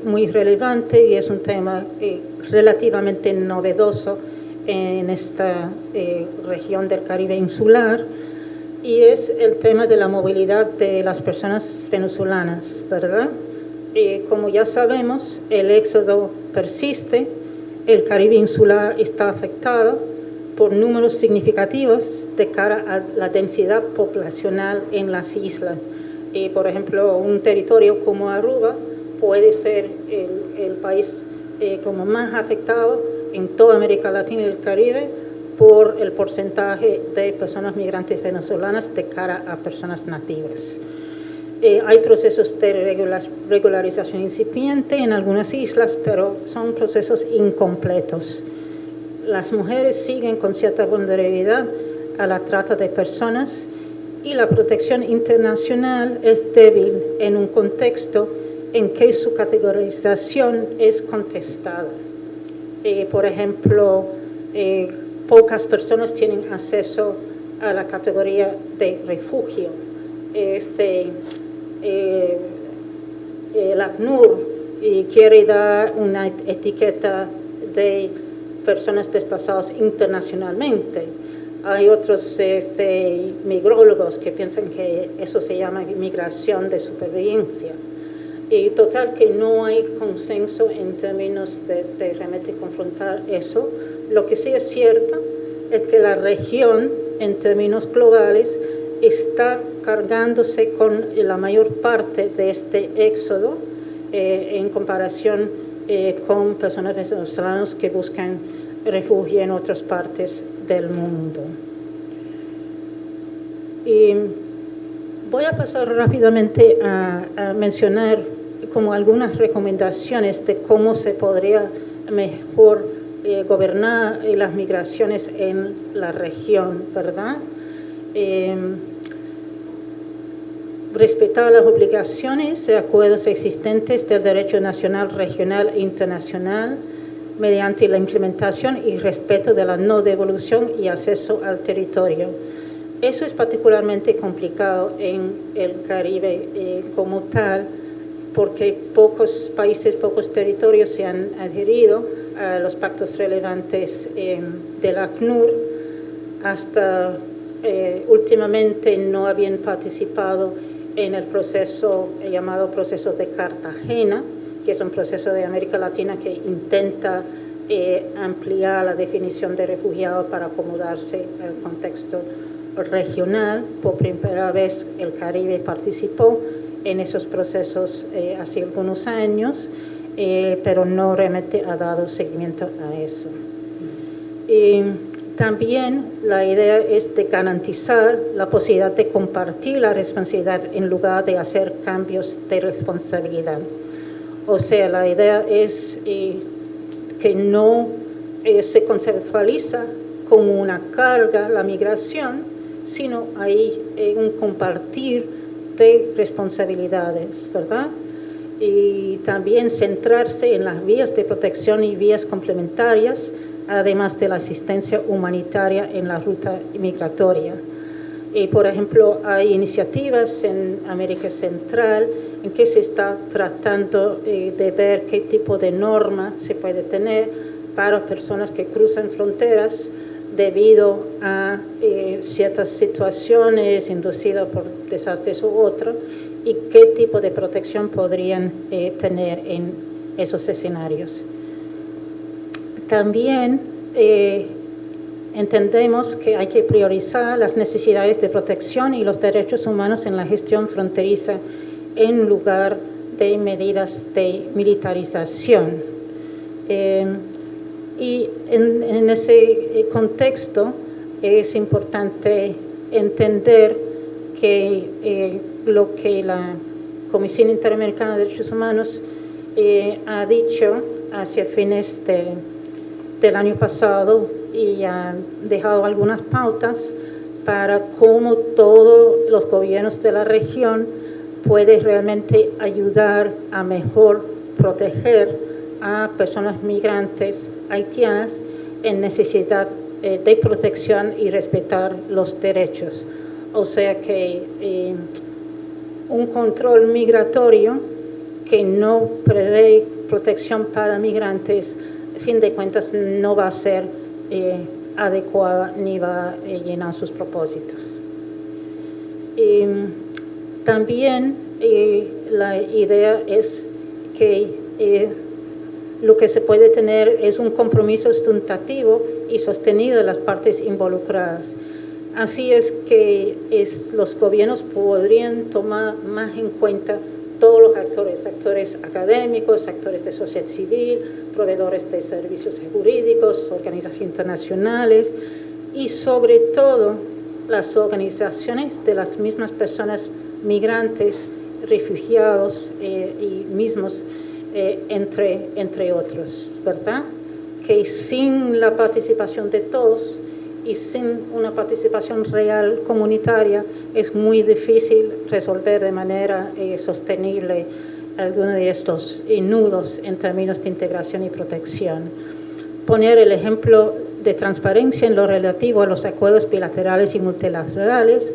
muy relevante y es un tema relativamente novedoso en esta región del Caribe insular, y es el tema de la movilidad de las personas venezolanas, ¿verdad? Como ya sabemos, el éxodo persiste, el Caribe insular está afectado por números significativos de cara a la densidad poblacional en las islas. Por ejemplo, un territorio como Aruba puede ser el país como más afectado en toda América Latina y el Caribe por el porcentaje de personas migrantes venezolanas de cara a personas nativas. Hay procesos de regularización incipiente en algunas islas, pero son procesos incompletos. Las mujeres siguen con cierta vulnerabilidad a la trata de personas y la protección internacional es débil en un contexto en que su categorización es contestada. Por ejemplo, pocas personas tienen acceso a la categoría de refugio. El ACNUR quiere dar una etiqueta de personas desplazadas internacionalmente. Hay otros migrólogos que piensan que eso se llama migración de supervivencia. Y total que no hay consenso en términos de realmente confrontar eso. Lo que sí es cierto es que la región, en términos globales, está cargándose con la mayor parte de este éxodo en comparación con personas venezolanas que buscan refugio en otras partes del mundo. Y voy a pasar rápidamente a mencionar como algunas recomendaciones de cómo se podría mejor gobernar las migraciones en la región, ¿verdad? Respetar las obligaciones y acuerdos existentes del derecho nacional, regional e internacional mediante la implementación y respeto de la no devolución y acceso al territorio. Eso es particularmente complicado en el Caribe como tal, porque pocos países, pocos territorios se han adherido a los pactos relevantes del ACNUR. Hasta últimamente no habían participado en el proceso llamado proceso de Cartagena, que es un proceso de América Latina que intenta ampliar la definición de refugiado para acomodarse al contexto regional. Por primera vez el Caribe participó en esos procesos hace algunos años, pero no realmente ha dado seguimiento a eso. También la idea es de garantizar la posibilidad de compartir la responsabilidad en lugar de hacer cambios de responsabilidad. O sea, la idea es que no se conceptualiza como una carga la migración, sino hay un compartir de responsabilidades, ¿verdad? Y también centrarse en las vías de protección y vías complementarias, además de la asistencia humanitaria en la ruta migratoria. Por ejemplo, hay iniciativas en América Central en que se está tratando de ver qué tipo de norma se puede tener para personas que cruzan fronteras debido a ciertas situaciones inducidas por desastres u otros, y qué tipo de protección podrían tener en esos escenarios. También entendemos que hay que priorizar las necesidades de protección y los derechos humanos en la gestión fronteriza en lugar de medidas de militarización. Y en ese contexto es importante entender que lo que la Comisión Interamericana de Derechos Humanos ha dicho hacia fines del año pasado y ha dejado algunas pautas para cómo todos los gobiernos de la región pueden realmente ayudar a mejor proteger a personas migrantes haitianas en necesidad de protección y respetar los derechos. O sea que un control migratorio que no prevé protección para migrantes, a fin de cuentas, no va a ser adecuada ni va a llenar sus propósitos. También la idea es que lo que se puede tener es un compromiso sustantivo y sostenido de las partes involucradas. Así es que los gobiernos podrían tomar más en cuenta todos los actores académicos, actores de sociedad civil, proveedores de servicios jurídicos, organizaciones internacionales y sobre todo las organizaciones de las mismas personas migrantes, refugiados y mismos, entre otros, ¿verdad? Que sin la participación de todos y sin una participación real comunitaria es muy difícil resolver de manera sostenible algunos de estos nudos en términos de integración y protección. Poner el ejemplo de transparencia en lo relativo a los acuerdos bilaterales y multilaterales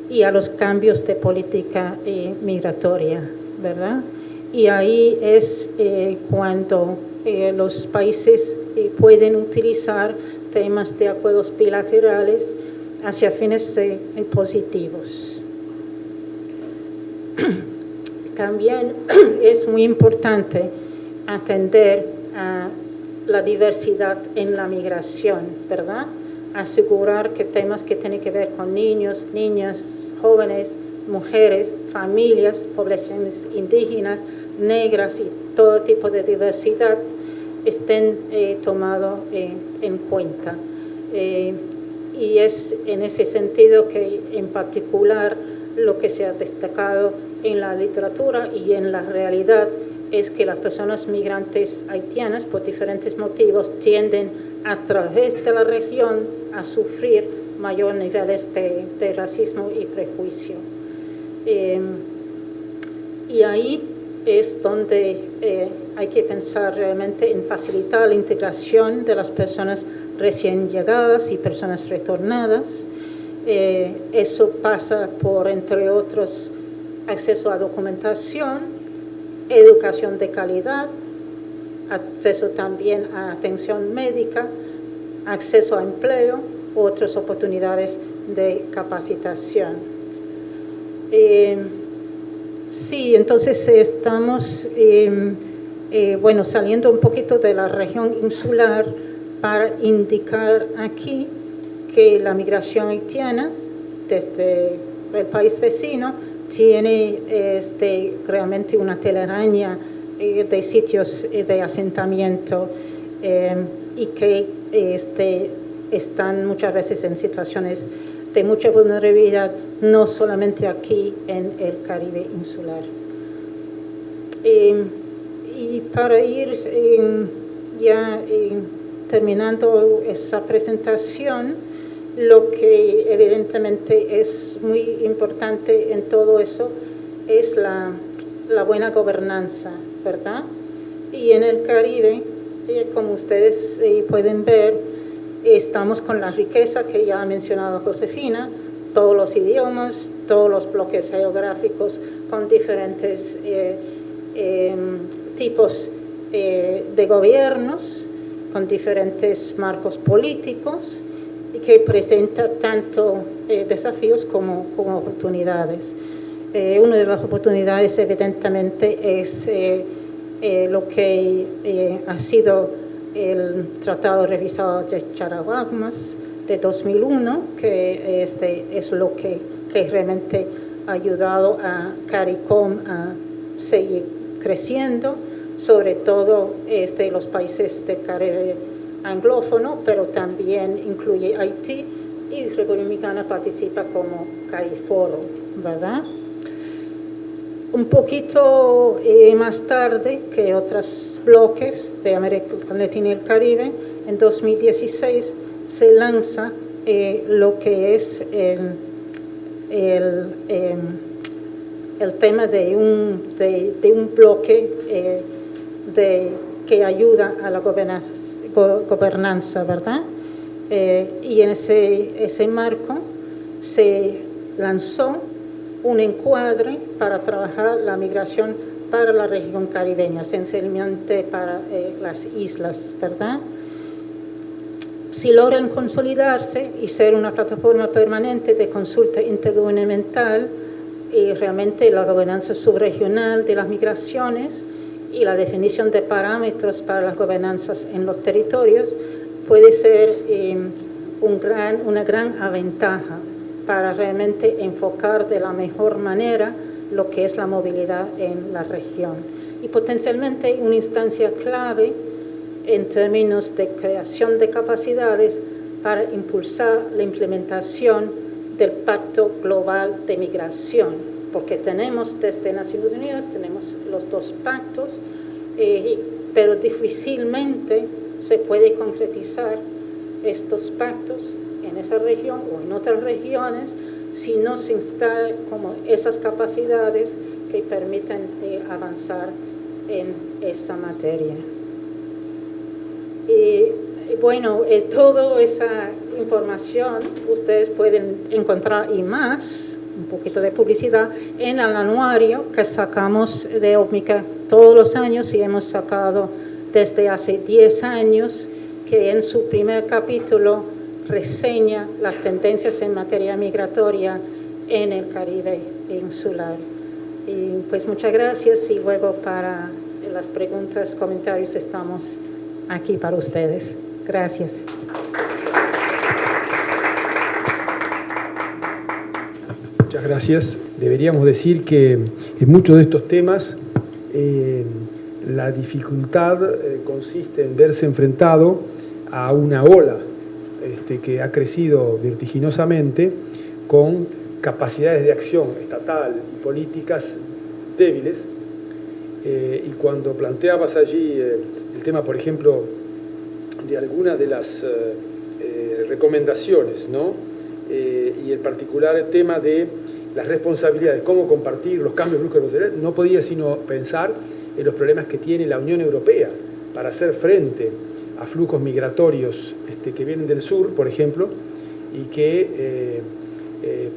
y a los cambios de política migratoria, ¿verdad? Y ahí es cuando los países pueden utilizar temas de acuerdos bilaterales hacia fines positivos. También es muy importante atender a la diversidad en la migración, ¿verdad? Asegurar que temas que tienen que ver con niños, niñas, jóvenes, mujeres, familias, poblaciones indígenas, negras y todo tipo de diversidad estén tomados en cuenta. Y es en ese sentido que en particular lo que se ha destacado en la literatura y en la realidad es que las personas migrantes haitianas, por diferentes motivos, tienden a través de la región a sufrir mayores niveles de racismo y prejuicio. Y ahí es donde hay que pensar realmente en facilitar la integración de las personas recién llegadas y personas retornadas. Eso pasa por, entre otros, acceso a documentación, educación de calidad, acceso también a atención médica, acceso a empleo, otras oportunidades de capacitación. Sí, entonces estamos saliendo un poquito de la región insular para indicar aquí que la migración haitiana desde el país vecino tiene realmente una telaraña de sitios de asentamiento y que están muchas veces en situaciones de mucha vulnerabilidad, no solamente aquí en el Caribe insular. Y para ir terminando esa presentación, lo que evidentemente es muy importante en todo eso es la buena gobernanza, ¿verdad? Y en el Caribe, como ustedes pueden ver, estamos con la riqueza que ya ha mencionado Josefina, todos los idiomas, todos los bloques geográficos con diferentes tipos de gobiernos, con diferentes marcos políticos, y que presenta tanto desafíos como oportunidades. Una de las oportunidades evidentemente es lo que ha sido el Tratado Revisado de Charaguamas de 2001, que es lo que realmente ha ayudado a CARICOM a seguir creciendo, sobre todo los países del Caribe anglófono, pero también incluye Haití, y República Dominicana participa como CARIFORO, ¿verdad? Un poquito más tarde que otros bloques de América Latina y el Caribe, en 2016 se lanza lo que es el tema de un bloque que ayuda a la gobernanza, ¿verdad? Y en ese marco se lanzó un encuadre para trabajar la migración para la región caribeña, esencialmente para las islas, ¿verdad? Si logran consolidarse y ser una plataforma permanente de consulta intergubernamental y realmente la gobernanza subregional de las migraciones y la definición de parámetros para las gobernanzas en los territorios, puede ser una gran ventaja para realmente enfocar de la mejor manera lo que es la movilidad en la región. Y potencialmente una instancia clave en términos de creación de capacidades para impulsar la implementación del Pacto Global de Migración, porque tenemos desde Naciones Unidas, tenemos los dos pactos, pero difícilmente se puede concretizar estos pactos en esa región o en otras regiones si no se instalan como esas capacidades que permiten avanzar en esa materia. Bueno, toda esa información ustedes pueden encontrar y más, un poquito de publicidad, en el anuario que sacamos de OPMICA todos los años y hemos sacado desde hace 10 años, que en su primer capítulo reseña las tendencias en materia migratoria en el Caribe insular. Y pues muchas gracias y luego para las preguntas, comentarios estamos aquí para ustedes. Gracias. Muchas gracias. Deberíamos decir que en muchos de estos temas la dificultad consiste en verse enfrentado a una ola que ha crecido vertiginosamente con capacidades de acción estatal y políticas débiles. Y cuando planteabas allí el tema, por ejemplo, de algunas de las recomendaciones, ¿no? Y en particular el tema de las responsabilidades, cómo compartir los cambios bruscos, no podía sino pensar en los problemas que tiene la Unión Europea para hacer frente a flujos migratorios que vienen del sur, por ejemplo, y que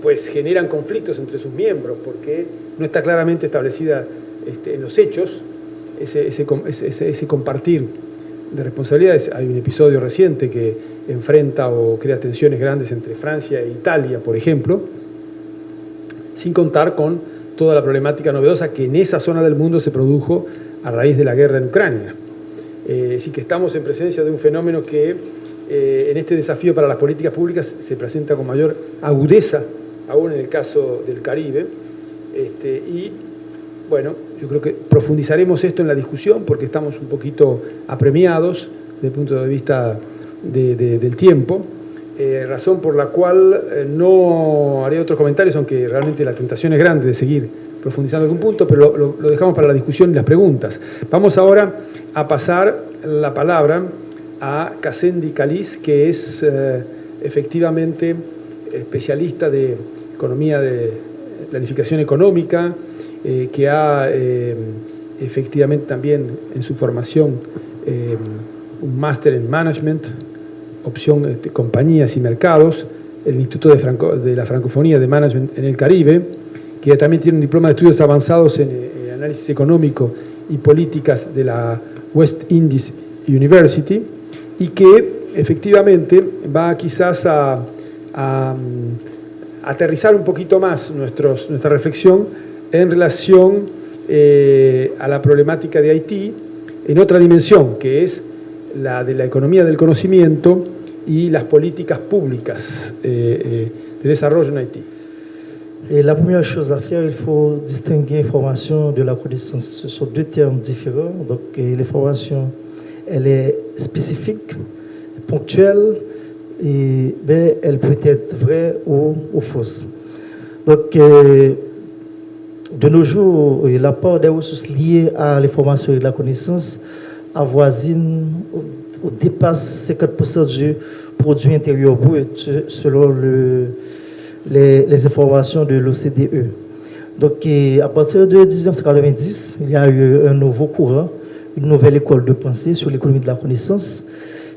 pues generan conflictos entre sus miembros, porque no está claramente establecida en los hechos ese compartir de responsabilidades. Hay un episodio reciente que enfrenta o crea tensiones grandes entre Francia e Italia, por ejemplo, sin contar con toda la problemática novedosa que en esa zona del mundo se produjo a raíz de la guerra en Ucrania. Así que estamos en presencia de un fenómeno que en este desafío para las políticas públicas se presenta con mayor agudeza, aún en el caso del Caribe. Y bueno, yo creo que profundizaremos esto en la discusión porque estamos un poquito apremiados desde el punto de vista del tiempo, razón por la cual no haré otros comentarios, aunque realmente la tentación es grande de seguir profundizando en algún punto, pero lo dejamos para la discusión y las preguntas. Vamos ahora a pasar la palabra a Kassendi Kalisz, que es efectivamente especialista de economía, de planificación económica, que ha efectivamente también en su formación un máster en management, opción compañías y mercados, el Instituto de la Francofonía de Management en el Caribe, que también tiene un diploma de estudios avanzados en análisis económico y políticas de la West Indies University, y que efectivamente va quizás a aterrizar un poquito más nuestra reflexión en relación a la problemática de Haití en otra dimensión, que es la de la economía del conocimiento y las políticas públicas de desarrollo en Haití. Et la première chose à faire, il faut distinguer information de la connaissance. Ce sont deux termes différents. Donc, l'information, elle est spécifique, ponctuelle, et ben, elle peut être vraie ou fausse. Donc, de nos jours, l'apport des ressources liées à l'information et de la connaissance avoisine ou dépasse 50% du produit intérieur brut selon les informations de l'OCDE. Donc, à partir de 1990, il y a eu un nouveau courant, une nouvelle école de pensée sur l'économie de la connaissance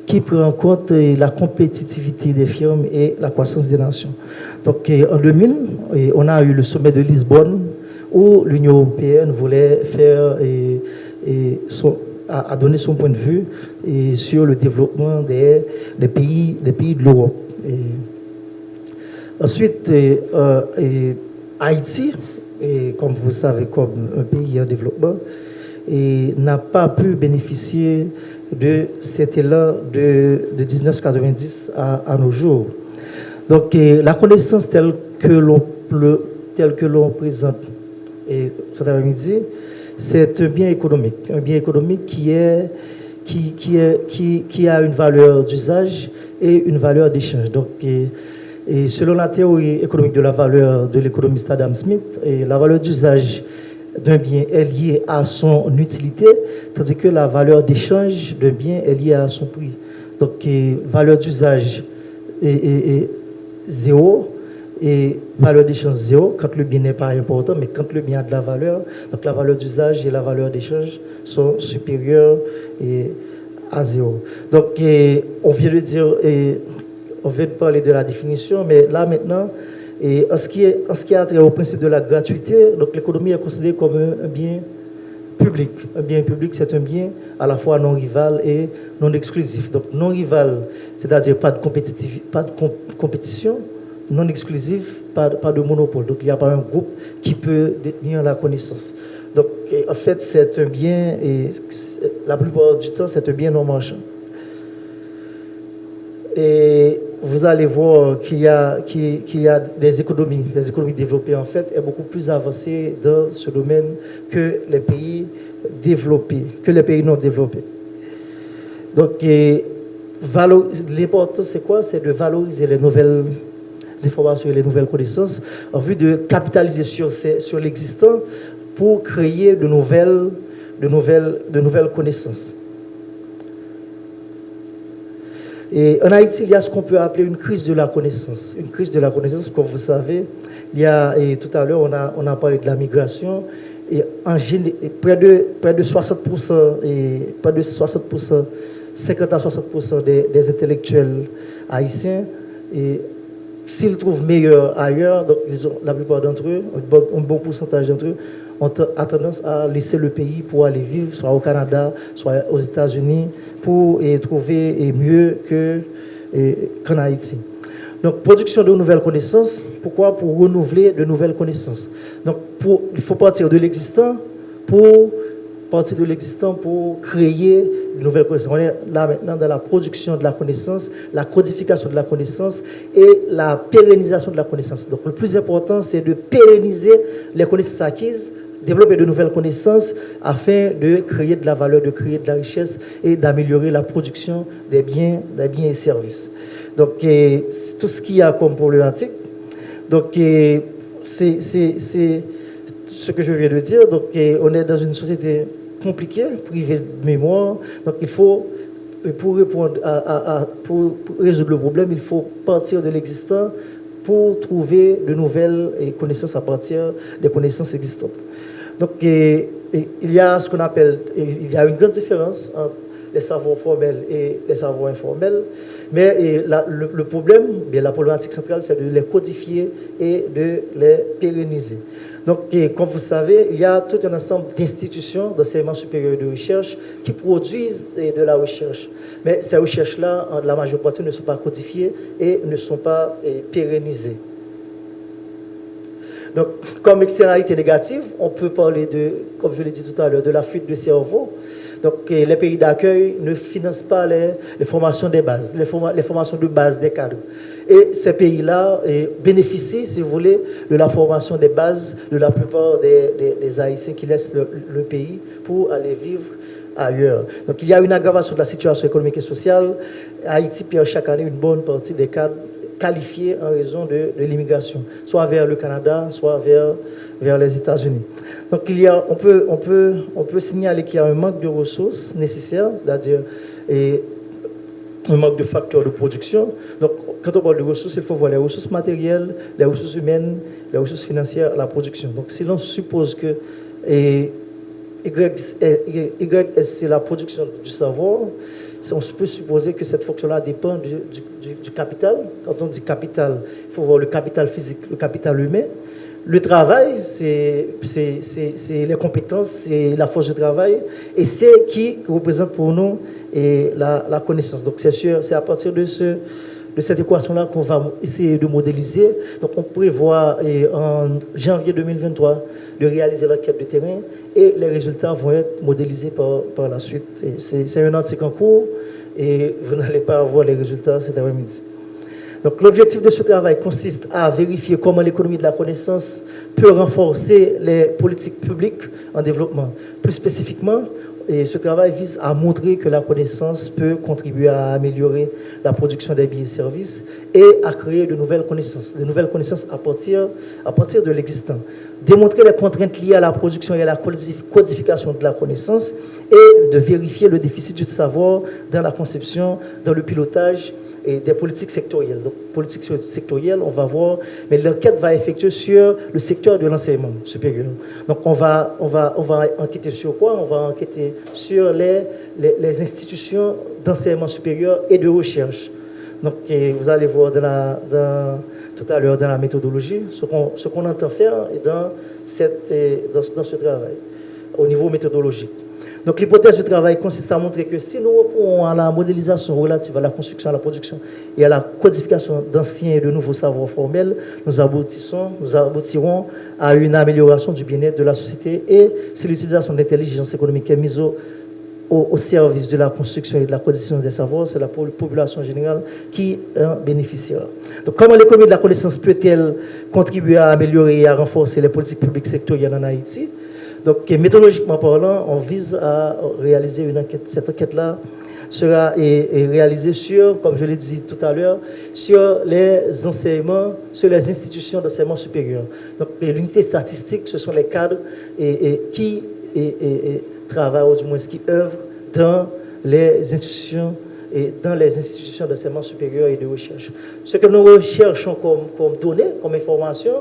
qui prend en compte la compétitivité des firmes et la croissance des nations. Donc, en 2000, on a eu le sommet de Lisbonne où l'Union européenne voulait faire a donné son point de vue sur le développement des pays de l'Europe. Ensuite, Haïti, comme vous savez, comme un pays en développement, n'a pas pu bénéficier de cet élan de 1990 à nos jours. Donc, la connaissance telle que l'on présente cet après-midi, c'est un bien économique qui a une valeur d'usage et une valeur d'échange. Donc, et selon la théorie économique de la valeur de l'économiste Adam Smith, la valeur d'usage d'un bien est liée à son utilité, tandis que la valeur d'échange d'un bien est liée à son prix. Donc, valeur d'usage est zéro et valeur d'échange zéro quand le bien n'est pas important, mais quand le bien a de la valeur, donc la valeur d'usage et la valeur d'échange sont supérieures à zéro. Donc, on vient de dire... On vient de parler de la définition, mais là maintenant, en ce qui a trait au principe de la gratuité, donc l'économie est considérée comme un bien public. Un bien public, c'est un bien à la fois non rival et non exclusif. Donc non rival, c'est-à-dire pas de compétition, non exclusif, pas de monopole. Donc il n'y a pas un groupe qui peut détenir la connaissance. Donc en fait, c'est un bien, et la plupart du temps, c'est un bien non marchand. Et vous allez voir qu'il y a des économies développées en fait, est beaucoup plus avancées dans ce domaine que les pays développés, que les pays non développés. Donc, l'important, c'est quoi? C'est de valoriser les nouvelles informations et les nouvelles connaissances en vue de capitaliser sur l'existant pour créer de nouvelles connaissances. Et en Haïti, il y a ce qu'on peut appeler une crise de la connaissance. Une crise de la connaissance, comme vous savez, et tout à l'heure, on a parlé de la migration. Et près de 60%, près de 60%, 50 à 60% des intellectuels haïtiens, s'ils trouvent meilleur ailleurs, donc la plupart d'entre eux, un bon pourcentage d'entre eux, ont tendance à laisser le pays pour aller vivre, soit au Canada, soit aux États-Unis, pour trouver mieux qu'en Haïti. Donc, production de nouvelles connaissances. Pourquoi? Pour renouveler de nouvelles connaissances. Donc, il faut partir de l'existant pour créer de nouvelles connaissances. On est là maintenant dans la production de la connaissance, la codification de la connaissance et la pérennisation de la connaissance. Donc, le plus important, c'est de pérenniser les connaissances acquises, développer de nouvelles connaissances afin de créer de la valeur, de créer de la richesse et d'améliorer la production des biens et services. Donc, tout ce qu'il y a comme problématique. Donc, c'est ce que je viens de dire. Donc, on est dans une société compliquée, privée de mémoire. Donc, il faut, pour résoudre le problème, il faut partir de l'existant pour trouver de nouvelles connaissances à partir des connaissances existantes. Donc, il y a ce qu'on appelle, il y a une grande différence entre les savoirs formels et les savoirs informels. Mais le problème, bien, la problématique centrale, c'est de les codifier et de les pérenniser. Donc, comme vous savez, il y a tout un ensemble d'institutions d'enseignement supérieur et de recherche qui produisent de la recherche. Mais ces recherches-là, la majeure partie ne sont pas codifiées et ne sont pas pérennisées. Donc, comme externalité négative, on peut parler comme je l'ai dit tout à l'heure, de la fuite de cerveau. Donc, les pays d'accueil ne financent pas les formations des bases, les formations de base des cadres. Et ces pays-là bénéficient, si vous voulez, de la formation des bases de la plupart des Haïtiens qui laissent le pays pour aller vivre ailleurs. Donc, il y a une aggravation de la situation économique et sociale. Haïti perd chaque année une bonne partie des cadres qualifiés en raison de l'immigration, soit vers le Canada, soit vers les États-Unis. Donc, on peut signaler qu'il y a un manque de ressources nécessaires, c'est-à-dire un manque de facteurs de production. Donc, quand on parle de ressources, il faut voir les ressources matérielles, les ressources humaines, les ressources financières, la production. Donc, si l'on suppose que YS, c'est la production du savoir, on peut supposer que cette fonction-là dépend du capital. Quand on dit capital, il faut voir le capital physique, le capital humain. Le travail, c'est les compétences, c'est la force de travail, et c'est qui représente pour nous la connaissance. Donc, c'est à partir de cette équation-là qu'on va essayer de modéliser. Donc, on prévoit en janvier 2023 de réaliser l'enquête de terrain et les résultats vont être modélisés par la suite. C'est un article en cours et vous n'allez pas avoir les résultats cet après-midi. Donc, l'objectif de ce travail consiste à vérifier comment l'économie de la connaissance peut renforcer les politiques publiques en développement. Plus spécifiquement, ce travail vise à montrer que la connaissance peut contribuer à améliorer la production des biens et services et à créer de nouvelles connaissances à partir de l'existant. Démontrer les contraintes liées à la production et à la codification de la connaissance et de vérifier le déficit du savoir dans la conception, dans le pilotage et des politiques sectorielles. Donc, politique sectorielle, on va voir, mais l'enquête va effectuer sur le secteur de l'enseignement supérieur. Donc, on va enquêter sur quoi? On va enquêter sur les institutions d'enseignement supérieur et de recherche. Donc, vous allez voir tout à l'heure dans la méthodologie ce qu'on entend faire dans ce travail au niveau méthodologique. Donc, l'hypothèse du travail consiste à montrer que si nous recourons à la modélisation relative à la construction, à la production et à la codification d'anciens et de nouveaux savoirs formels, nous aboutirons à une amélioration du bien-être de la société et si l'utilisation de l'intelligence économique est mise au service de la construction et de la cohésion des savoirs, c'est la population générale qui en bénéficiera. Donc, comment l'économie de la connaissance peut-elle contribuer à améliorer et à renforcer les politiques publiques sectorielles en Haïti? Donc, méthodologiquement parlant, on vise à réaliser une enquête. Cette enquête-là sera réalisée sur, comme je l'ai dit tout à l'heure, sur les enseignements, sur les institutions d'enseignement supérieur. Donc, l'unité statistique, ce sont les cadres qui travaillent, ou du moins qui œuvrent dans les institutions d'enseignement supérieur et de recherche. Ce que nous recherchons comme données, comme information,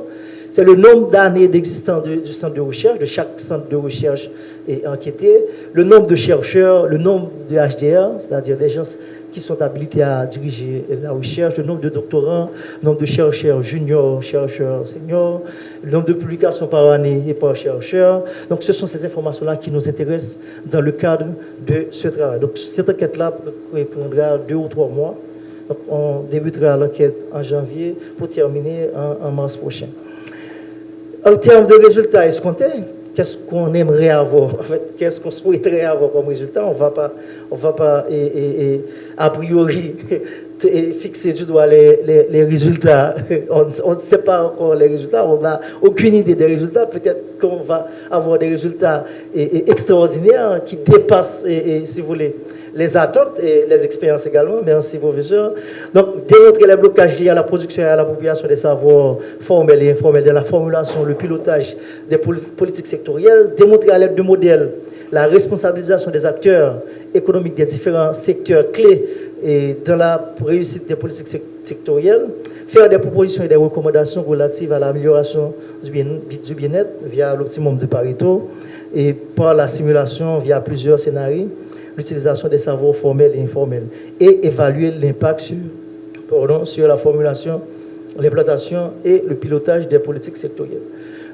c'est le nombre d'années d'existence du centre de recherche, de chaque centre de recherche est enquêté, le nombre de chercheurs, le nombre de HDR, c'est-à-dire des gens qui sont habilités à diriger la recherche, le nombre de doctorants, le nombre de chercheurs juniors, chercheurs seniors, le nombre de publications par année et par chercheur. Donc ce sont ces informations-là qui nous intéressent dans le cadre de ce travail. Donc cette enquête-là répondra 2 ou 3 mois. Donc on débutera l'enquête en janvier pour terminer en mars prochain. En termes de résultats escomptés, qu'est-ce qu'on aimerait avoir? En fait, qu'est-ce qu'on souhaiterait avoir comme résultat? On va pas a priori fixer du doigt les résultats. On ne sait pas encore les résultats, on n'a aucune idée des résultats. Peut-être qu'on va avoir des résultats extraordinaires qui dépassent, si vous voulez, les attentes et les expériences également. Merci, professeur. Donc, démontrer les blocages liés à la production et à l'appropriation des savoirs formels et informels de la formulation, le pilotage des politiques sectorielles, démontrer à l'aide de modèles la responsabilisation des acteurs économiques des différents secteurs clés et dans la réussite des politiques sectorielles, faire des propositions et des recommandations relatives à l'amélioration du bien-être via l'optimum de Pareto et par la simulation via plusieurs scénarios, l'utilisation des savoirs formels et informels et évaluer l'impact sur la formulation, l'implantation et le pilotage des politiques sectorielles.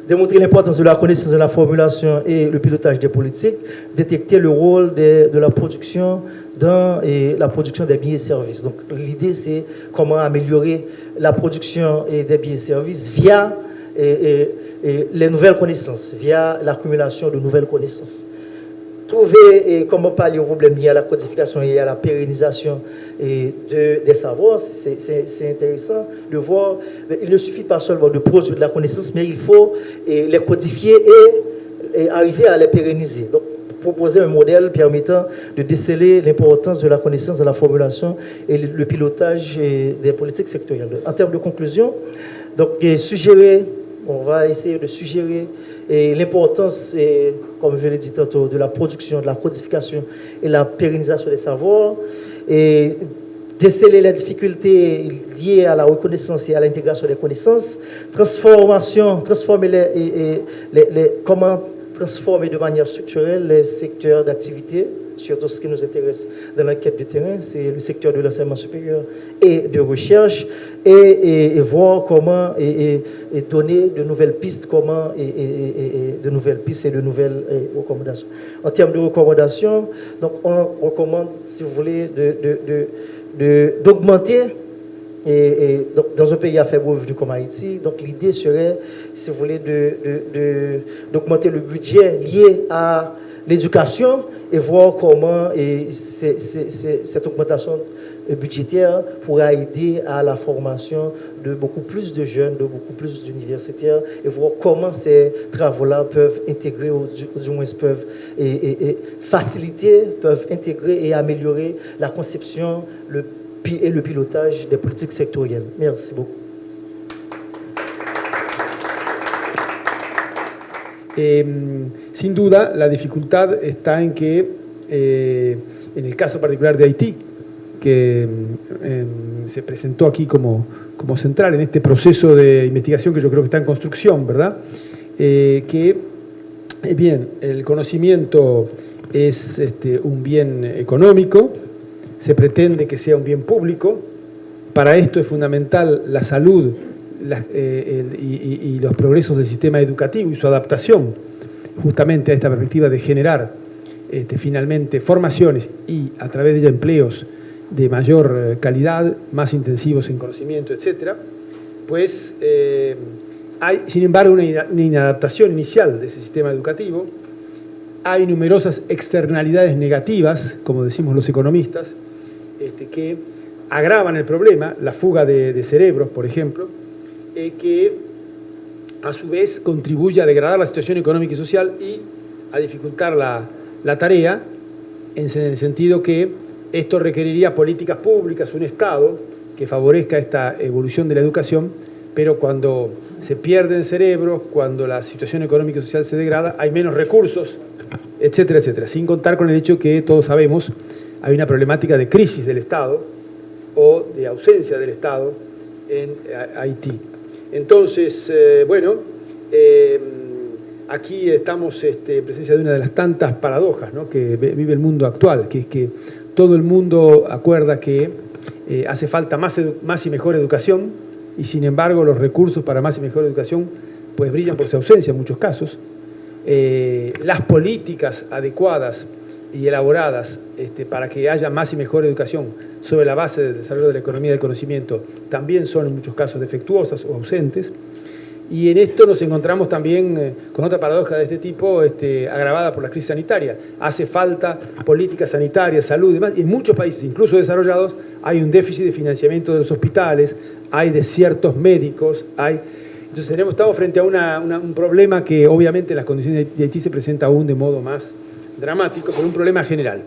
Démontrer l'importance de la connaissance de la formulation et le pilotage des politiques, détecter le rôle de la production dans la production des biens et services. Donc l'idée c'est comment améliorer la production des biens et services via les nouvelles connaissances, via l'accumulation de nouvelles connaissances. Trouver comment pallier aux problèmes liés à la codification et à la pérennisation des savoirs, c'est intéressant de voir. Il ne suffit pas seulement de produire de la connaissance, mais il faut les codifier et arriver à les pérenniser. Donc, proposer un modèle permettant de déceler l'importance de la connaissance, de la formulation et le pilotage des politiques sectorielles. En termes de conclusion, donc on va essayer de suggérer l'importance, comme je l'ai dit tantôt, de la production, de la codification et la pérennisation des savoirs, et déceler les difficultés liées à la reconnaissance et à l'intégration des connaissances, comment transformer de manière structurelle les secteurs d'activité, surtout ce qui nous intéresse dans l'enquête de terrain, c'est le secteur de l'enseignement supérieur et de recherche, et voir comment donner de nouvelles pistes, de nouvelles recommandations. En termes de recommandations, donc on recommande, si vous voulez, d'augmenter, donc dans un pays à faible revenu comme Haïti, donc l'idée serait, si vous voulez, d'augmenter le budget lié à l'éducation et voir comment cette augmentation budgétaire pourra aider à la formation de beaucoup plus de jeunes, de beaucoup plus d'universitaires, et voir comment ces travaux-là peuvent intégrer, ou du moins peuvent faciliter, peuvent intégrer et améliorer la conception et le pilotage des politiques sectorielles. Merci beaucoup. Sin duda, la dificultad está en que, en el caso particular de Haití, que se presentó aquí como central en este proceso de investigación que yo creo que está en construcción, ¿verdad? Bien, el conocimiento es un bien económico, se pretende que sea un bien público, para esto es fundamental la salud y los progresos del sistema educativo y su adaptación justamente a esta perspectiva de generar finalmente formaciones y a través de ella empleos de mayor calidad, más intensivos en conocimiento, etc. Pues hay, sin embargo, una inadaptación inicial de ese sistema educativo hay numerosas externalidades negativas, como decimos los economistas, que agravan el problema, la fuga de cerebros, por ejemplo, que a su vez contribuye a degradar la situación económica y social y a dificultar la tarea, en el sentido que esto requeriría políticas públicas, un Estado que favorezca esta evolución de la educación, pero cuando se pierden cerebros, cuando la situación económica y social se degrada, hay menos recursos, etcétera, etcétera. Sin contar con el hecho que todos sabemos, hay una problemática de crisis del Estado o de ausencia del Estado en Haití. Entonces, aquí estamos en presencia de una de las tantas paradojas, ¿no?, que vive el mundo actual, que es que todo el mundo acuerda que hace falta más y mejor educación, y sin embargo los recursos para más y mejor educación pues brillan por su ausencia en muchos casos. Las políticas adecuadas y elaboradas para que haya más y mejor educación sobre la base del desarrollo de la economía del conocimiento también son en muchos casos defectuosas o ausentes. Y en esto nos encontramos también con otra paradoja de este tipo, agravada por la crisis sanitaria. Hace falta políticas sanitarias, salud y demás, y en muchos países, incluso desarrollados, hay un déficit de financiamiento de los hospitales, hay de ciertos médicos, entonces estamos frente a un problema que obviamente en las condiciones de Haití se presenta aún de modo más dramático, pero un problema general.